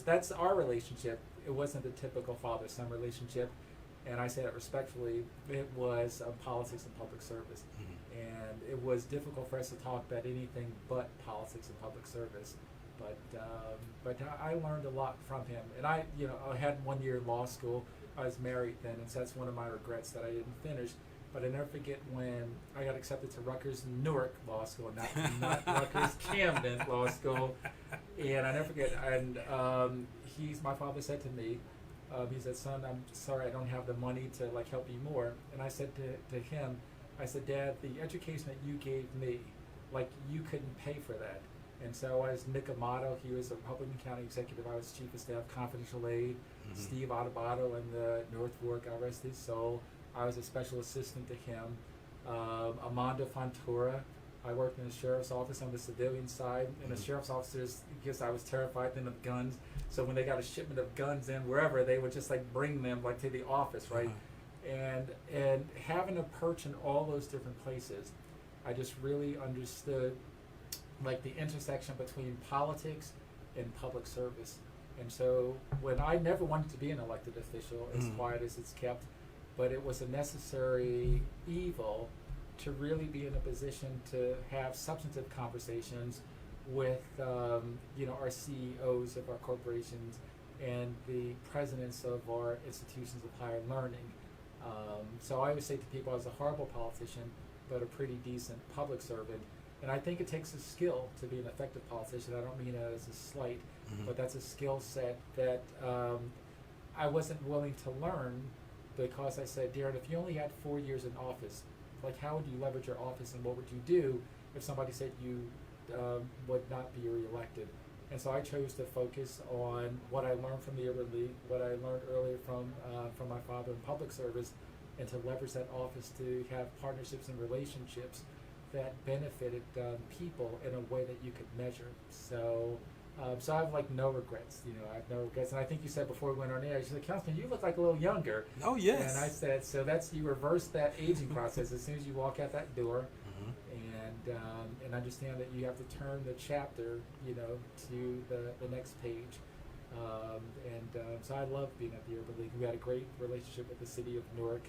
that's our relationship. It wasn't the typical father-son relationship. And I say that respectfully. It was politics and public service. And it was difficult for us to talk about anything but politics and public service. But I learned a lot from him. And I had 1 year in law school. I was married then, and so that's one of my regrets that I didn't finish. But I never forget when I got accepted to Rutgers Newark Law School, not Rutgers Camden Law School. And I never forget. And my father said to me, he said, "Son, I'm sorry I don't have the money to help you more." And I said to him, I said, "Dad, the education that you gave me, you couldn't pay for that." And so I was Nick Amato. He was a Republican County executive. I was chief of staff, confidential aide. Steve Adebato in the North Fork, God rest his soul. I was a special assistant to him. Amanda Fontoura. I worked in the sheriff's office on the civilian side. And the sheriff's officers, because I was terrified then of guns. So when they got a shipment of guns in wherever, they would just bring them to the office, right? and having a perch in all those different places, I just really understood like the intersection between politics and public service. And so when I never wanted to be an elected official, as quiet as it's kept, but it was a necessary evil to really be in a position to have substantive conversations with our CEOs of our corporations and the presidents of our institutions of higher learning. So I always say to people, I was a horrible politician, but a pretty decent public servant. And I think it takes a skill to be an effective politician. I don't mean it as a slight, but that's a skill set that I wasn't willing to learn, because I said, Darren, if you only had 4 years in office, like how would you leverage your office, and what would you do if somebody said you would not be reelected? And so I chose to focus on what I learned from the Urban League, what I learned earlier from my father in public service, and to leverage that office to have partnerships and relationships that benefited people in a way that you could measure. So I have like no regrets. I have no regrets. And I think you said before we went on air, you said, Councilman, you look like a little younger.
Oh, yes.
And I said, so you reverse that aging process as soon as you walk out that door, and understand that you have to turn the chapter, to the next page. So I love being at the Urban League. We had a great relationship with the city of Newark.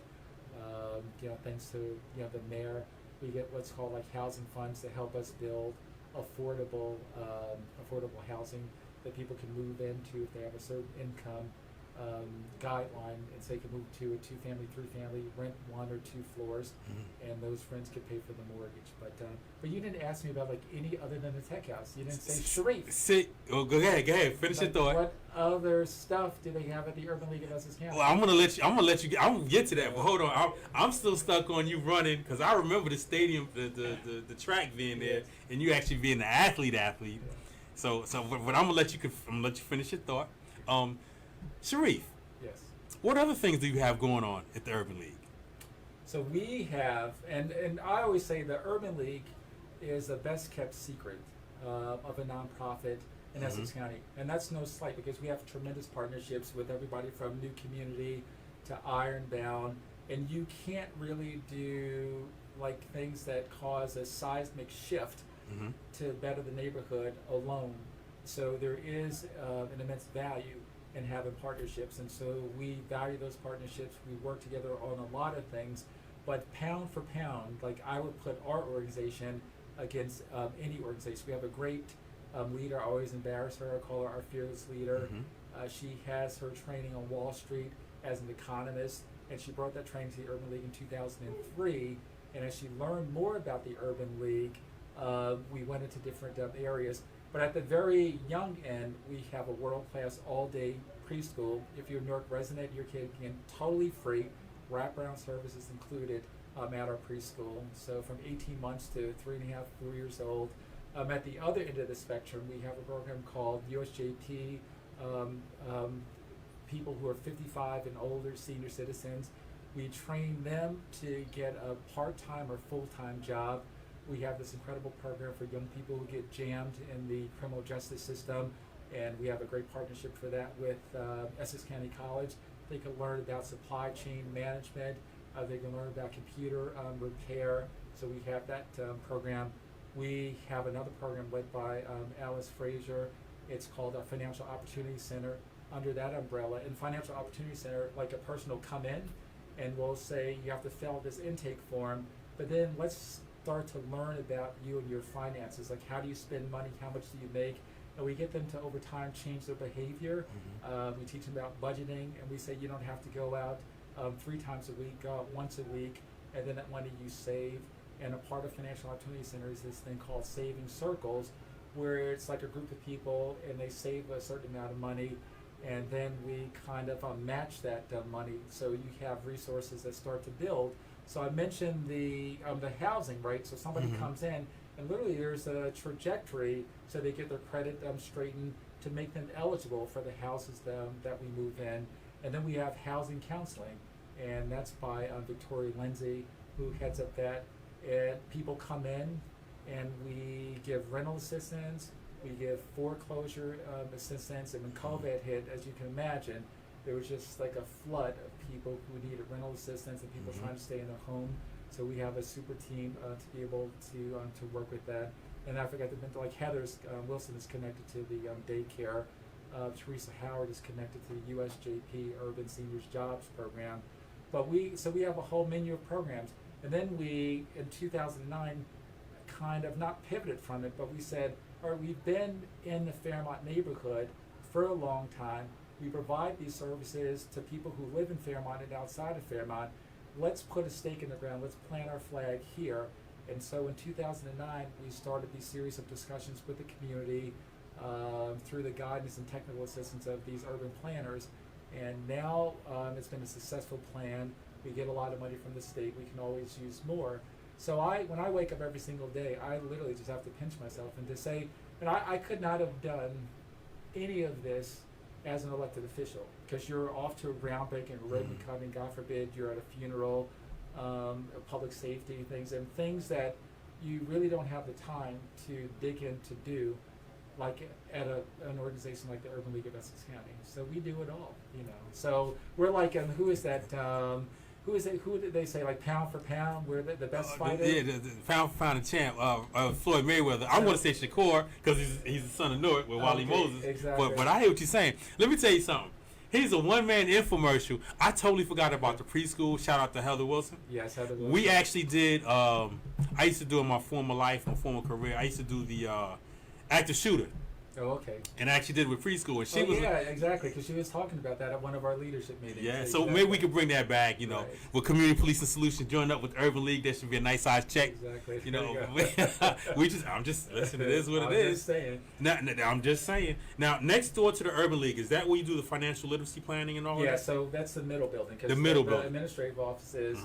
Thanks to the mayor, we get what's called like housing funds to help us build affordable housing that people can move into if they have a certain income guideline, and so they can move to a 2-family, 3-family, rent 1 or 2 floors, and those friends could pay for the mortgage. But you didn't ask me about like any other than the tech house. You didn't say Sharif.
Go ahead. Finish your thought.
What other stuff do they have at the Urban League of Essex County?
Well, I'm gonna let you. I'm gonna get to that, but hold on. I'm still stuck on you running, because I remember the stadium, the track being there, and you actually being the athlete.
Yeah.
So, but I'm gonna let you finish your thought. Sharif.
Yes.
What other things do you have going on at the Urban League?
So we have, and I always say the Urban League is the best kept secret of a nonprofit in Essex County. And that's no slight, because we have tremendous partnerships with everybody from New Community to Ironbound, and you can't really do like things that cause a seismic shift to better the neighborhood alone. So there is an immense value in having partnerships, and so we value those partnerships. We work together on a lot of things, but pound for pound, like I would put our organization against any organization. We have a great leader. I always embarrass her. I call her our fearless leader. She has her training on Wall Street as an economist, and she brought that training to the Urban League in 2003. And as she learned more about the Urban League, we went into different areas. But at the very young end, we have a world-class all-day preschool. If you're a Newark resident, your kid can totally free, wraparound services included at our preschool. So from 18 months to 3.5, 4 years old. At the other end of the spectrum, we have a program called USJP, people who are 55 and older, senior citizens. We train them to get a part-time or full-time job. We have this incredible program for young people who get jammed in the criminal justice system, and we have a great partnership for that with Essex County College. They can learn about supply chain management. They can learn about computer repair. So we have that program. We have another program led by Alice Frazier. It's called a Financial Opportunity Center. Under that umbrella, in Financial Opportunity Center, like a person will come in and we'll say, you have to fill out this intake form, but then let's start to learn about you and your finances. Like, how do you spend money? How much do you make? And we get them to, over time, change their behavior. We teach them about budgeting, and we say you don't have to go out 3 times a week, go out once a week, and then that money you save. And a part of Financial Opportunity Center is this thing called Saving Circles, where it's like a group of people and they save a certain amount of money, and then we kind of match that money, so you have resources that start to build. So I mentioned the housing, right? So somebody comes in, and literally there's a trajectory, so they get their credit straightened to make them eligible for the houses that we move in. And then we have housing counseling, and that's by Victoria Lindsay, who heads up that. And people come in, and we give rental assistance, we give foreclosure assistance, and when COVID hit, as you can imagine, there was just like a flood of people who needed rental assistance and people trying to stay in their home. So we have a super team to be able to work with that. And I forgot to mention, like Heather's Wilson is connected to the daycare. Teresa Howard is connected to the USJP Urban Seniors Jobs Program. But we have a whole menu of programs. And then we, in 2009, kind of not pivoted from it, but we said, all right, we've been in the Fairmont neighborhood for a long time. We provide these services to people who live in Fairmont and outside of Fairmont. Let's put a stake in the ground. Let's plant our flag here. And so in 2009, we started these series of discussions with the community through the guidance and technical assistance of these urban planners. And now it's been a successful plan. We get a lot of money from the state. We can always use more. So when I wake up every single day, I literally just have to pinch myself and to say, and I could not have done any of this as an elected official, because you're off to a groundbreaking ribbon cutting, God forbid, you're at a funeral, public safety things, and things that you really don't have the time to dig in to do, like at an organization like the Urban League of Essex County. So we do it all, you know. So we're like, who is that? Who did they say, like, pound for pound, we're the best fighter?
The pound for pound champ, Floyd Mayweather. I want to say Shakur because he's the son of Newark with Wally Moses.
Exactly.
But I hear what you're saying. Let me tell you something. He's a one-man infomercial. I totally forgot about the preschool. Shout out to Heather Wilson.
Yes, Heather Wilson.
We actually did, I used to do in my former life, my former career, I used to do the active shooter.
Oh, okay.
And I actually did with preschool. And she was
exactly, because she was talking about that at one of our leadership meetings.
Yeah, so
exactly.
maybe we could bring that back, you know,
Right.
with Community Policing Solutions, join up with Urban League. That should be a nice size check.
Exactly.
You know,
There
I'm just, listen, it is what
I'm
it is.
just saying.
Now, I'm just saying. Now, next door to the Urban League, is that where you do the financial literacy planning and all
Yeah,
that?
so that's the middle building. 'Cause
The middle
the
building.
administrative offices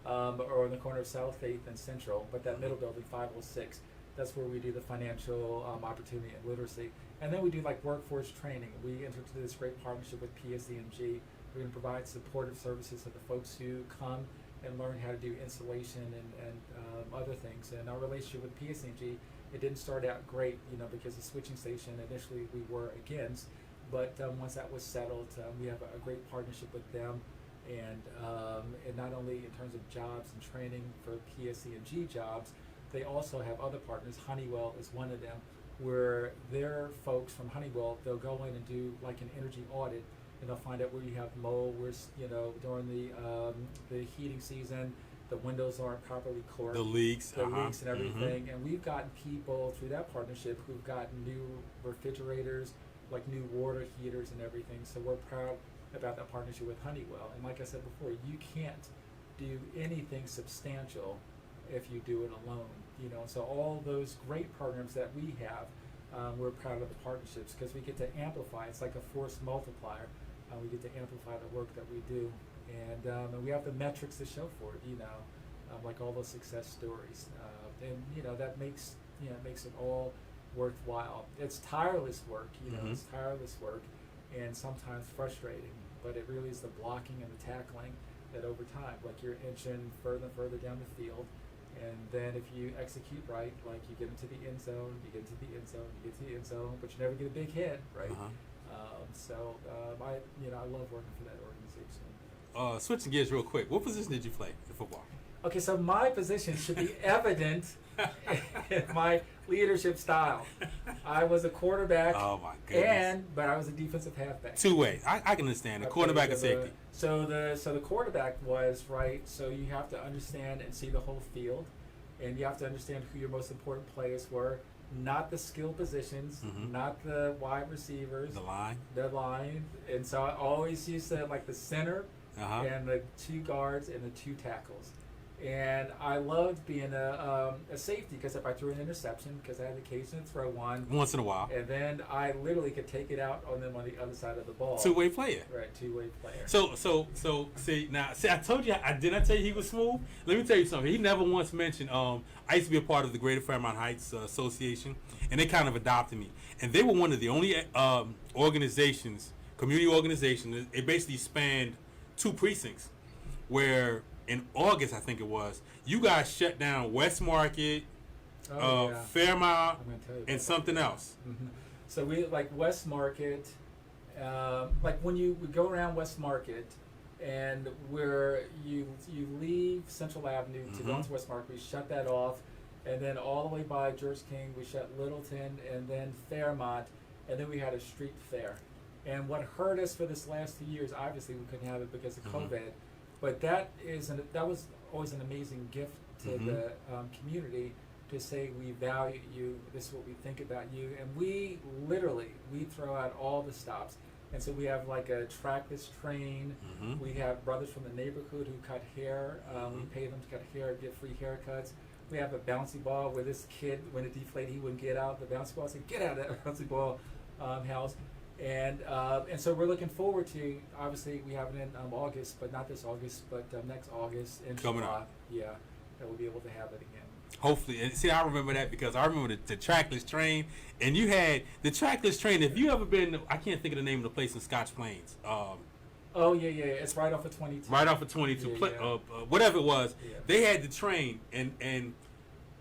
are on the corner of South 8th and Central, but that middle building, 506, that's where we do the financial opportunity and literacy. And then we do like workforce training. We entered into this great partnership with PSEMG. We're going to provide supportive services to the folks who come and learn how to do installation and other things. And our relationship with PSEMG, it didn't start out great, you know, because the switching station initially we were against. But once that was settled, we have a great partnership with them. And not only in terms of jobs and training for PSEMG jobs, they also have other partners. Honeywell is one of them, where their folks from Honeywell, they'll go in and do like an energy audit, and they'll find out where you have mold, where's, you know, during the heating season, the windows aren't properly corked,
The leaks.
leaks and everything. And we've gotten people through that partnership who've gotten new refrigerators, like new water heaters and everything. So we're proud about that partnership with Honeywell. And like I said before, you can't do anything substantial if you do it alone, you know. So all those great programs that we have, we're proud of the partnerships because we get to amplify. It's like a force multiplier. We get to amplify the work that we do, and we have the metrics to show for it, you know, like all those success stories, and you know that makes it all worthwhile. It's tireless work, you know. It's tireless work, and sometimes frustrating, but it really is the blocking and the tackling that over time, like you're inching further and further down the field. And then if you execute right, like you get into the end zone, you get to the end zone, you get to the end zone, but you never get a big hit, right? I love working for that organization.
Switching gears real quick, what position did you play in football?
Okay, so my position should be evident in my leadership style. I was a quarterback.
Oh my goodness!
But I was a defensive halfback.
Two-way. I can understand the quarterback and safety.
So the quarterback was right. So you have to understand and see the whole field, and you have to understand who your most important players were, not the skill positions, not the wide receivers, the line. And so I always used to like the center and the two guards and the two tackles. And I loved being a safety because if I threw an interception, because I had the occasion to throw one.
Once in a while.
And then I literally could take it out on them on the other side of the ball.
Two-way player.
Right, two-way player.
So see, I told you, did I tell you he was smooth? Let me tell you something. He never once mentioned, I used to be a part of the Greater Fairmont Heights Association, and they kind of adopted me. And they were one of the only organizations, community organizations, it basically spanned 2 precincts, where in August, I think it was, you guys shut down West Market, Fairmount, and something else.
So we like West Market like when you would go around West Market, and where you leave Central Avenue to go into West Market, we shut that off, and then all the way by George King, we shut Littleton, and then Fairmont, and then we had a street fair. And what hurt us for this last 2 years, obviously we couldn't have it because of COVID, but that was always an amazing gift to the community, to say we value you, this is what we think about you, and we throw out all the stops. And so we have like a trackless train. We have brothers from the neighborhood who cut hair. We pay them to cut hair, get free haircuts. We have a bouncy ball where this kid, when it deflated, he wouldn't get out. The bouncy ball said, "Get out of that bouncy ball house." And so we're looking forward to, obviously we have it in August, but not this August, but next August in
Coming
July.
up.
Yeah, that we'll be able to have it again.
Hopefully, and see, I remember that because I remember the trackless train, and you had the trackless train. If you ever been, I can't think of the name of the place in Scotch Plains.
Oh yeah, it's right off of 22.
Right off of 22,
Yeah.
whatever it was.
Yeah.
They had the train, and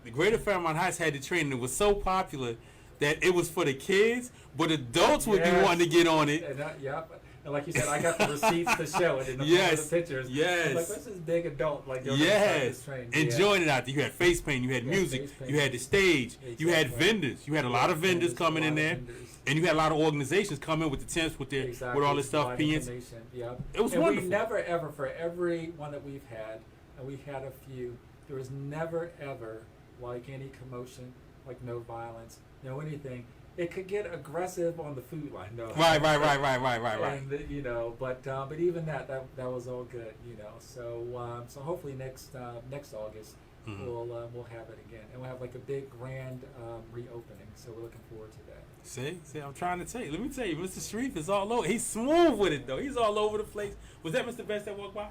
the Greater Fairmont Heights had the train, and it was so popular that it was for the kids, but adults would be wanting to get on it.
And and like you said, I got the receipts to show it in the,
Yes.
the pictures.
Yes.
Like, what's this big adult like?
Yes,
This train?
enjoying it out there. You had face paint, you had
Yeah,
music,
face paint.
you had the stage, you had
Exactly.
vendors. You had a lot of vendors coming
a
in
lot of
there,
vendors.
and you had a lot of organizations coming with the tents, with their
Exactly.
with all this stuff,
Live
PNs.
information. Yeah.
It was
and
wonderful.
we never ever, for every one that we've had, and we've had a few, there was never ever like any commotion, like no violence, no anything. It could get aggressive on the food line, no.
Right.
And but even that was all good, you know. So hopefully next August we'll have it again, and we'll have like a big grand reopening. So we're looking forward to that.
See, I'm trying to tell you. Let me tell you, Mr. Sharif is all over. He's smooth with it though. He's all over the place. Was that Mr. Best that walked by?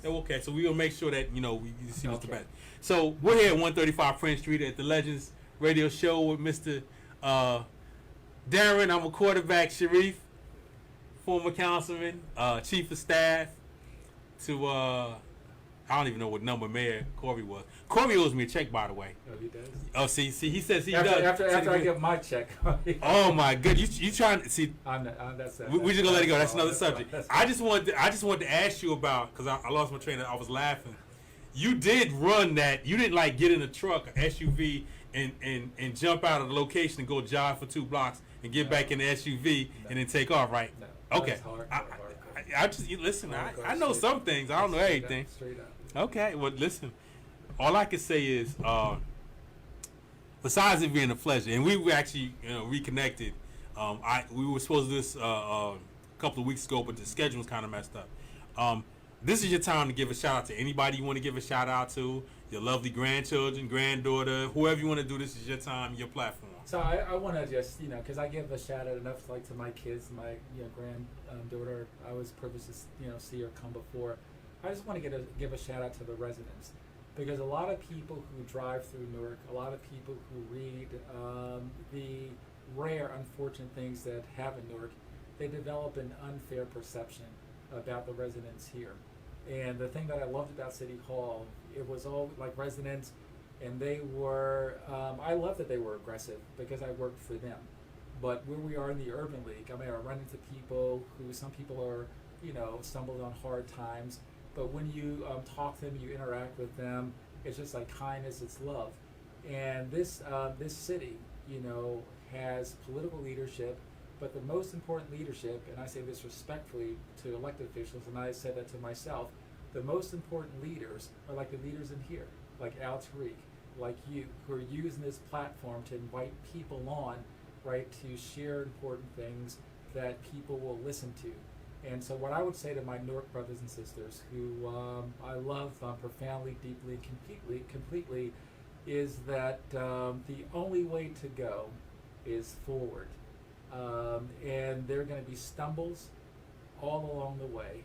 It was.
Okay, so we're gonna make sure that you see Mr.
Okay.
Best. So we're here at 135 Prince Street at the Legends Radio Show with Mr. Darren. I'm a quarterback, Sharif, former councilman, chief of staff to I don't even know what number Mayor Corby was. Corby owes me a check, by the way.
Oh, he does.
Oh, see, he says he
After,
does.
after I get my check.
Oh my good, you trying to see? We just gonna let it go. That's another subject. I just wanted to ask you about, because I lost my train. I was laughing. You did run that. You didn't like get in a truck, an SUV, and jump out of the location and go jog for 2 blocks and get back in the SUV and then take off, right?
No.
Okay.
That's hard.
I just listen. I know some things. I don't know everything.
Straight up.
Okay. Well, listen. All I can say is, besides it being a pleasure, and we were actually reconnected. We were supposed to do this a couple of weeks ago, but the schedule was kind of messed up. This is your time to give a shout out to anybody you want to give a shout out to, your lovely grandchildren, granddaughter, whoever you want to do. This is your time, your platform.
So I want to just, because I give a shout out enough like to my kids, my granddaughter. I was privileged to see her come before. I just want to give a shout out to the residents, because a lot of people who drive through Newark, a lot of people who read the rare, unfortunate things that happen in Newark, they develop an unfair perception about the residents here. And the thing that I loved about City Hall, it was all like residents, and they were, I love that they were aggressive because I worked for them. But where we are in the Urban League, I run into people who, some people are, stumbled on hard times, but when you talk to them, you interact with them, it's just like kindness, it's love. And this city, has political leadership, but the most important leadership, and I say this respectfully to elected officials, and I said that to myself, the most important leaders are like the leaders in here, like Al Tariq, like you, who are using this platform to invite people on, right, to share important things that people will listen to. And so what I would say to my Newark brothers and sisters, who I love profoundly, deeply, completely, is that the only way to go is forward. And there are going to be stumbles all along the way.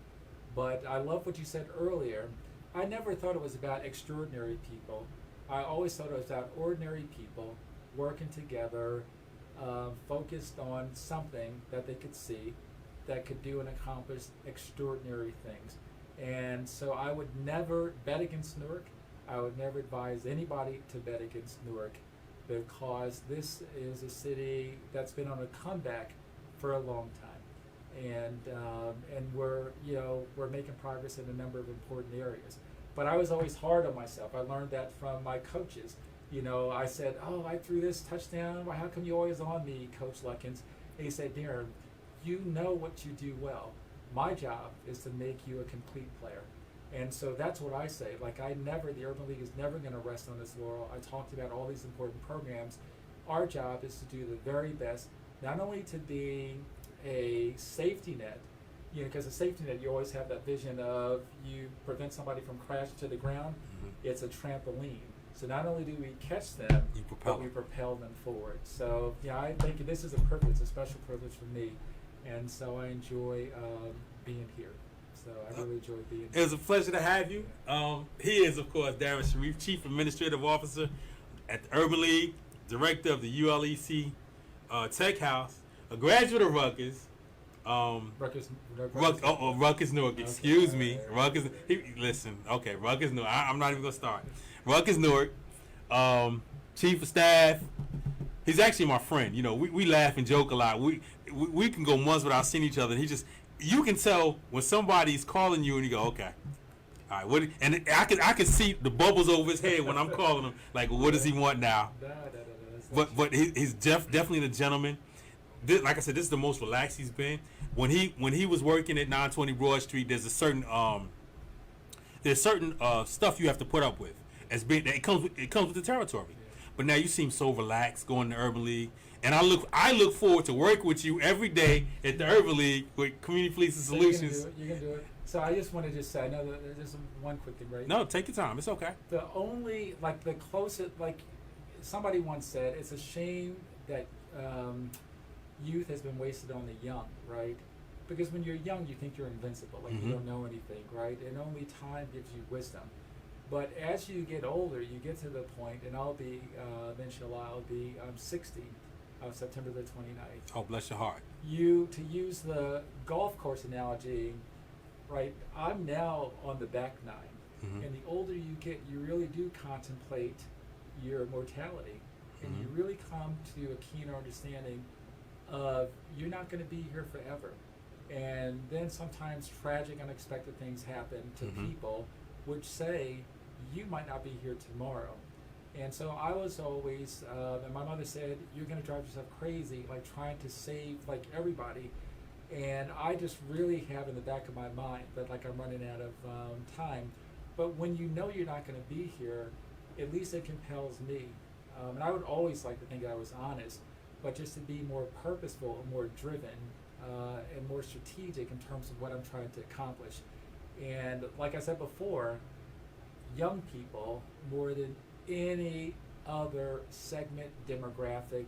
But I love what you said earlier. I never thought it was about extraordinary people. I always thought it was about ordinary people working together, focused on something that they could see that could do and accomplish extraordinary things. And so I would never bet against Newark. I would never advise anybody to bet against Newark, because this is a city that's been on a comeback for a long time. and we're making progress in a number of important areas. But I was always hard on myself. I learned that from my coaches. I said, "Oh, I threw this touchdown. Well, how come you always on me, Coach Luckins?" And he said, "Darren, you know what you do well. My job is to make you a complete player." And so that's what I say. Like, the Urban League is never going to rest on its laurel. I talked about all these important programs. Our job is to do the very best, not only to be a safety net, because a safety net, you always have that vision of you prevent somebody from crashing to the ground. It's a trampoline. So not only do we catch them, but we propel them forward. So I think this is a privilege, a special privilege for me, and so I enjoy being here. So I really enjoy being here.
It was a pleasure to have you. He is, of course, Darren Sharif, Chief Administrative Officer at the Urban League, Director of the ULEC Tech House, a graduate of Rutgers. Rutgers Newark. Excuse me, Rutgers. Rutgers Newark. I'm not even gonna start. Rutgers Newark, Chief of Staff. He's actually my friend. We laugh and joke a lot. We can go months without seeing each other. And you can tell when somebody's calling you and you go, okay, all right. And I can see the bubbles over his head when I'm calling him. Like, what does he want now? But he's definitely the gentleman. Like I said, this is the most relaxed he's been. When he was working at 920 Broad Street, there's certain stuff you have to put up with. It comes with the territory. But now you seem so relaxed going to Urban League, and I look forward to work with you every day at the Urban League with Community Policing Solutions.
You can do it. So I just want to say, I know that there's one quick thing, right?
No, take your time. It's okay.
The only, the closest, somebody once said, it's a shame that youth has been wasted on the young, right? Because when you're young, you think you're invincible, you don't know anything, right? And only time gives you wisdom. But as you get older, you get to the point, and I'll be 60 on September the 29th.
Oh, bless your heart.
To use the golf course analogy, right, I'm now on the back nine. And the older you get, you really do contemplate your mortality. And you really come to a keener understanding of you're not going to be here forever. And then sometimes tragic, unexpected things happen to people which say, you might not be here tomorrow. And so I was always, and my mother said, you're going to drive yourself crazy, trying to save, everybody. And I just really have in the back of my mind that, I'm running out of time. But when you know you're not going to be here, at least it compels me. And I would always like to think I was honest, but just to be more purposeful and more driven and more strategic in terms of what I'm trying to accomplish. And like I said before, young people, more than any other segment demographic,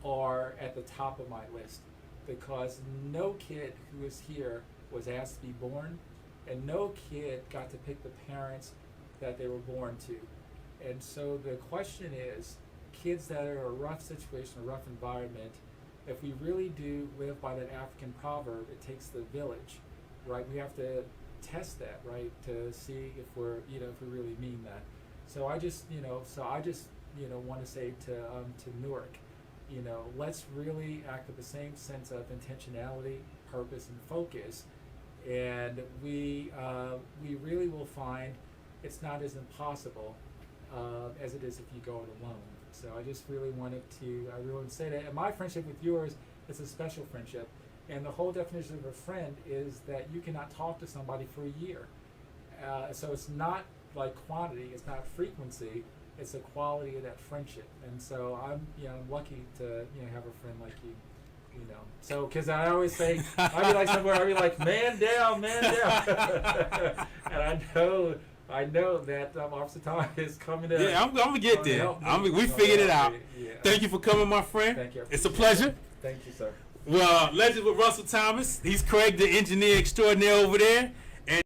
are at the top of my list, because no kid who is here was asked to be born, and no kid got to pick the parents that they were born to. And so the question is, kids that are in a rough situation, a rough environment, if we really do live by that African proverb, it takes the village, right? We have to test that, right, to see if if we really mean that. So I just want to say to Newark, let's really act with the same sense of intentionality, purpose, and focus, and we really will find it's not as impossible as it is if you go it alone. So I just really wanted to say that. And my friendship with yours is a special friendship. And the whole definition of a friend is that you cannot talk to somebody for a year. So it's not like quantity, it's not frequency, it's the quality of that friendship. And so I'm lucky to have a friend like you. So because I always say, I'd be like somewhere, I'd be like, man down. And I know that Officer Tom is coming in.
Yeah, I'm gonna get there. We figured it out.
Yeah.
Thank you for coming, my friend.
Thank you.
It's a pleasure.
Thank you, sir.
Well, legend with Russell Thomas. He's Craig, the engineer extraordinaire over there.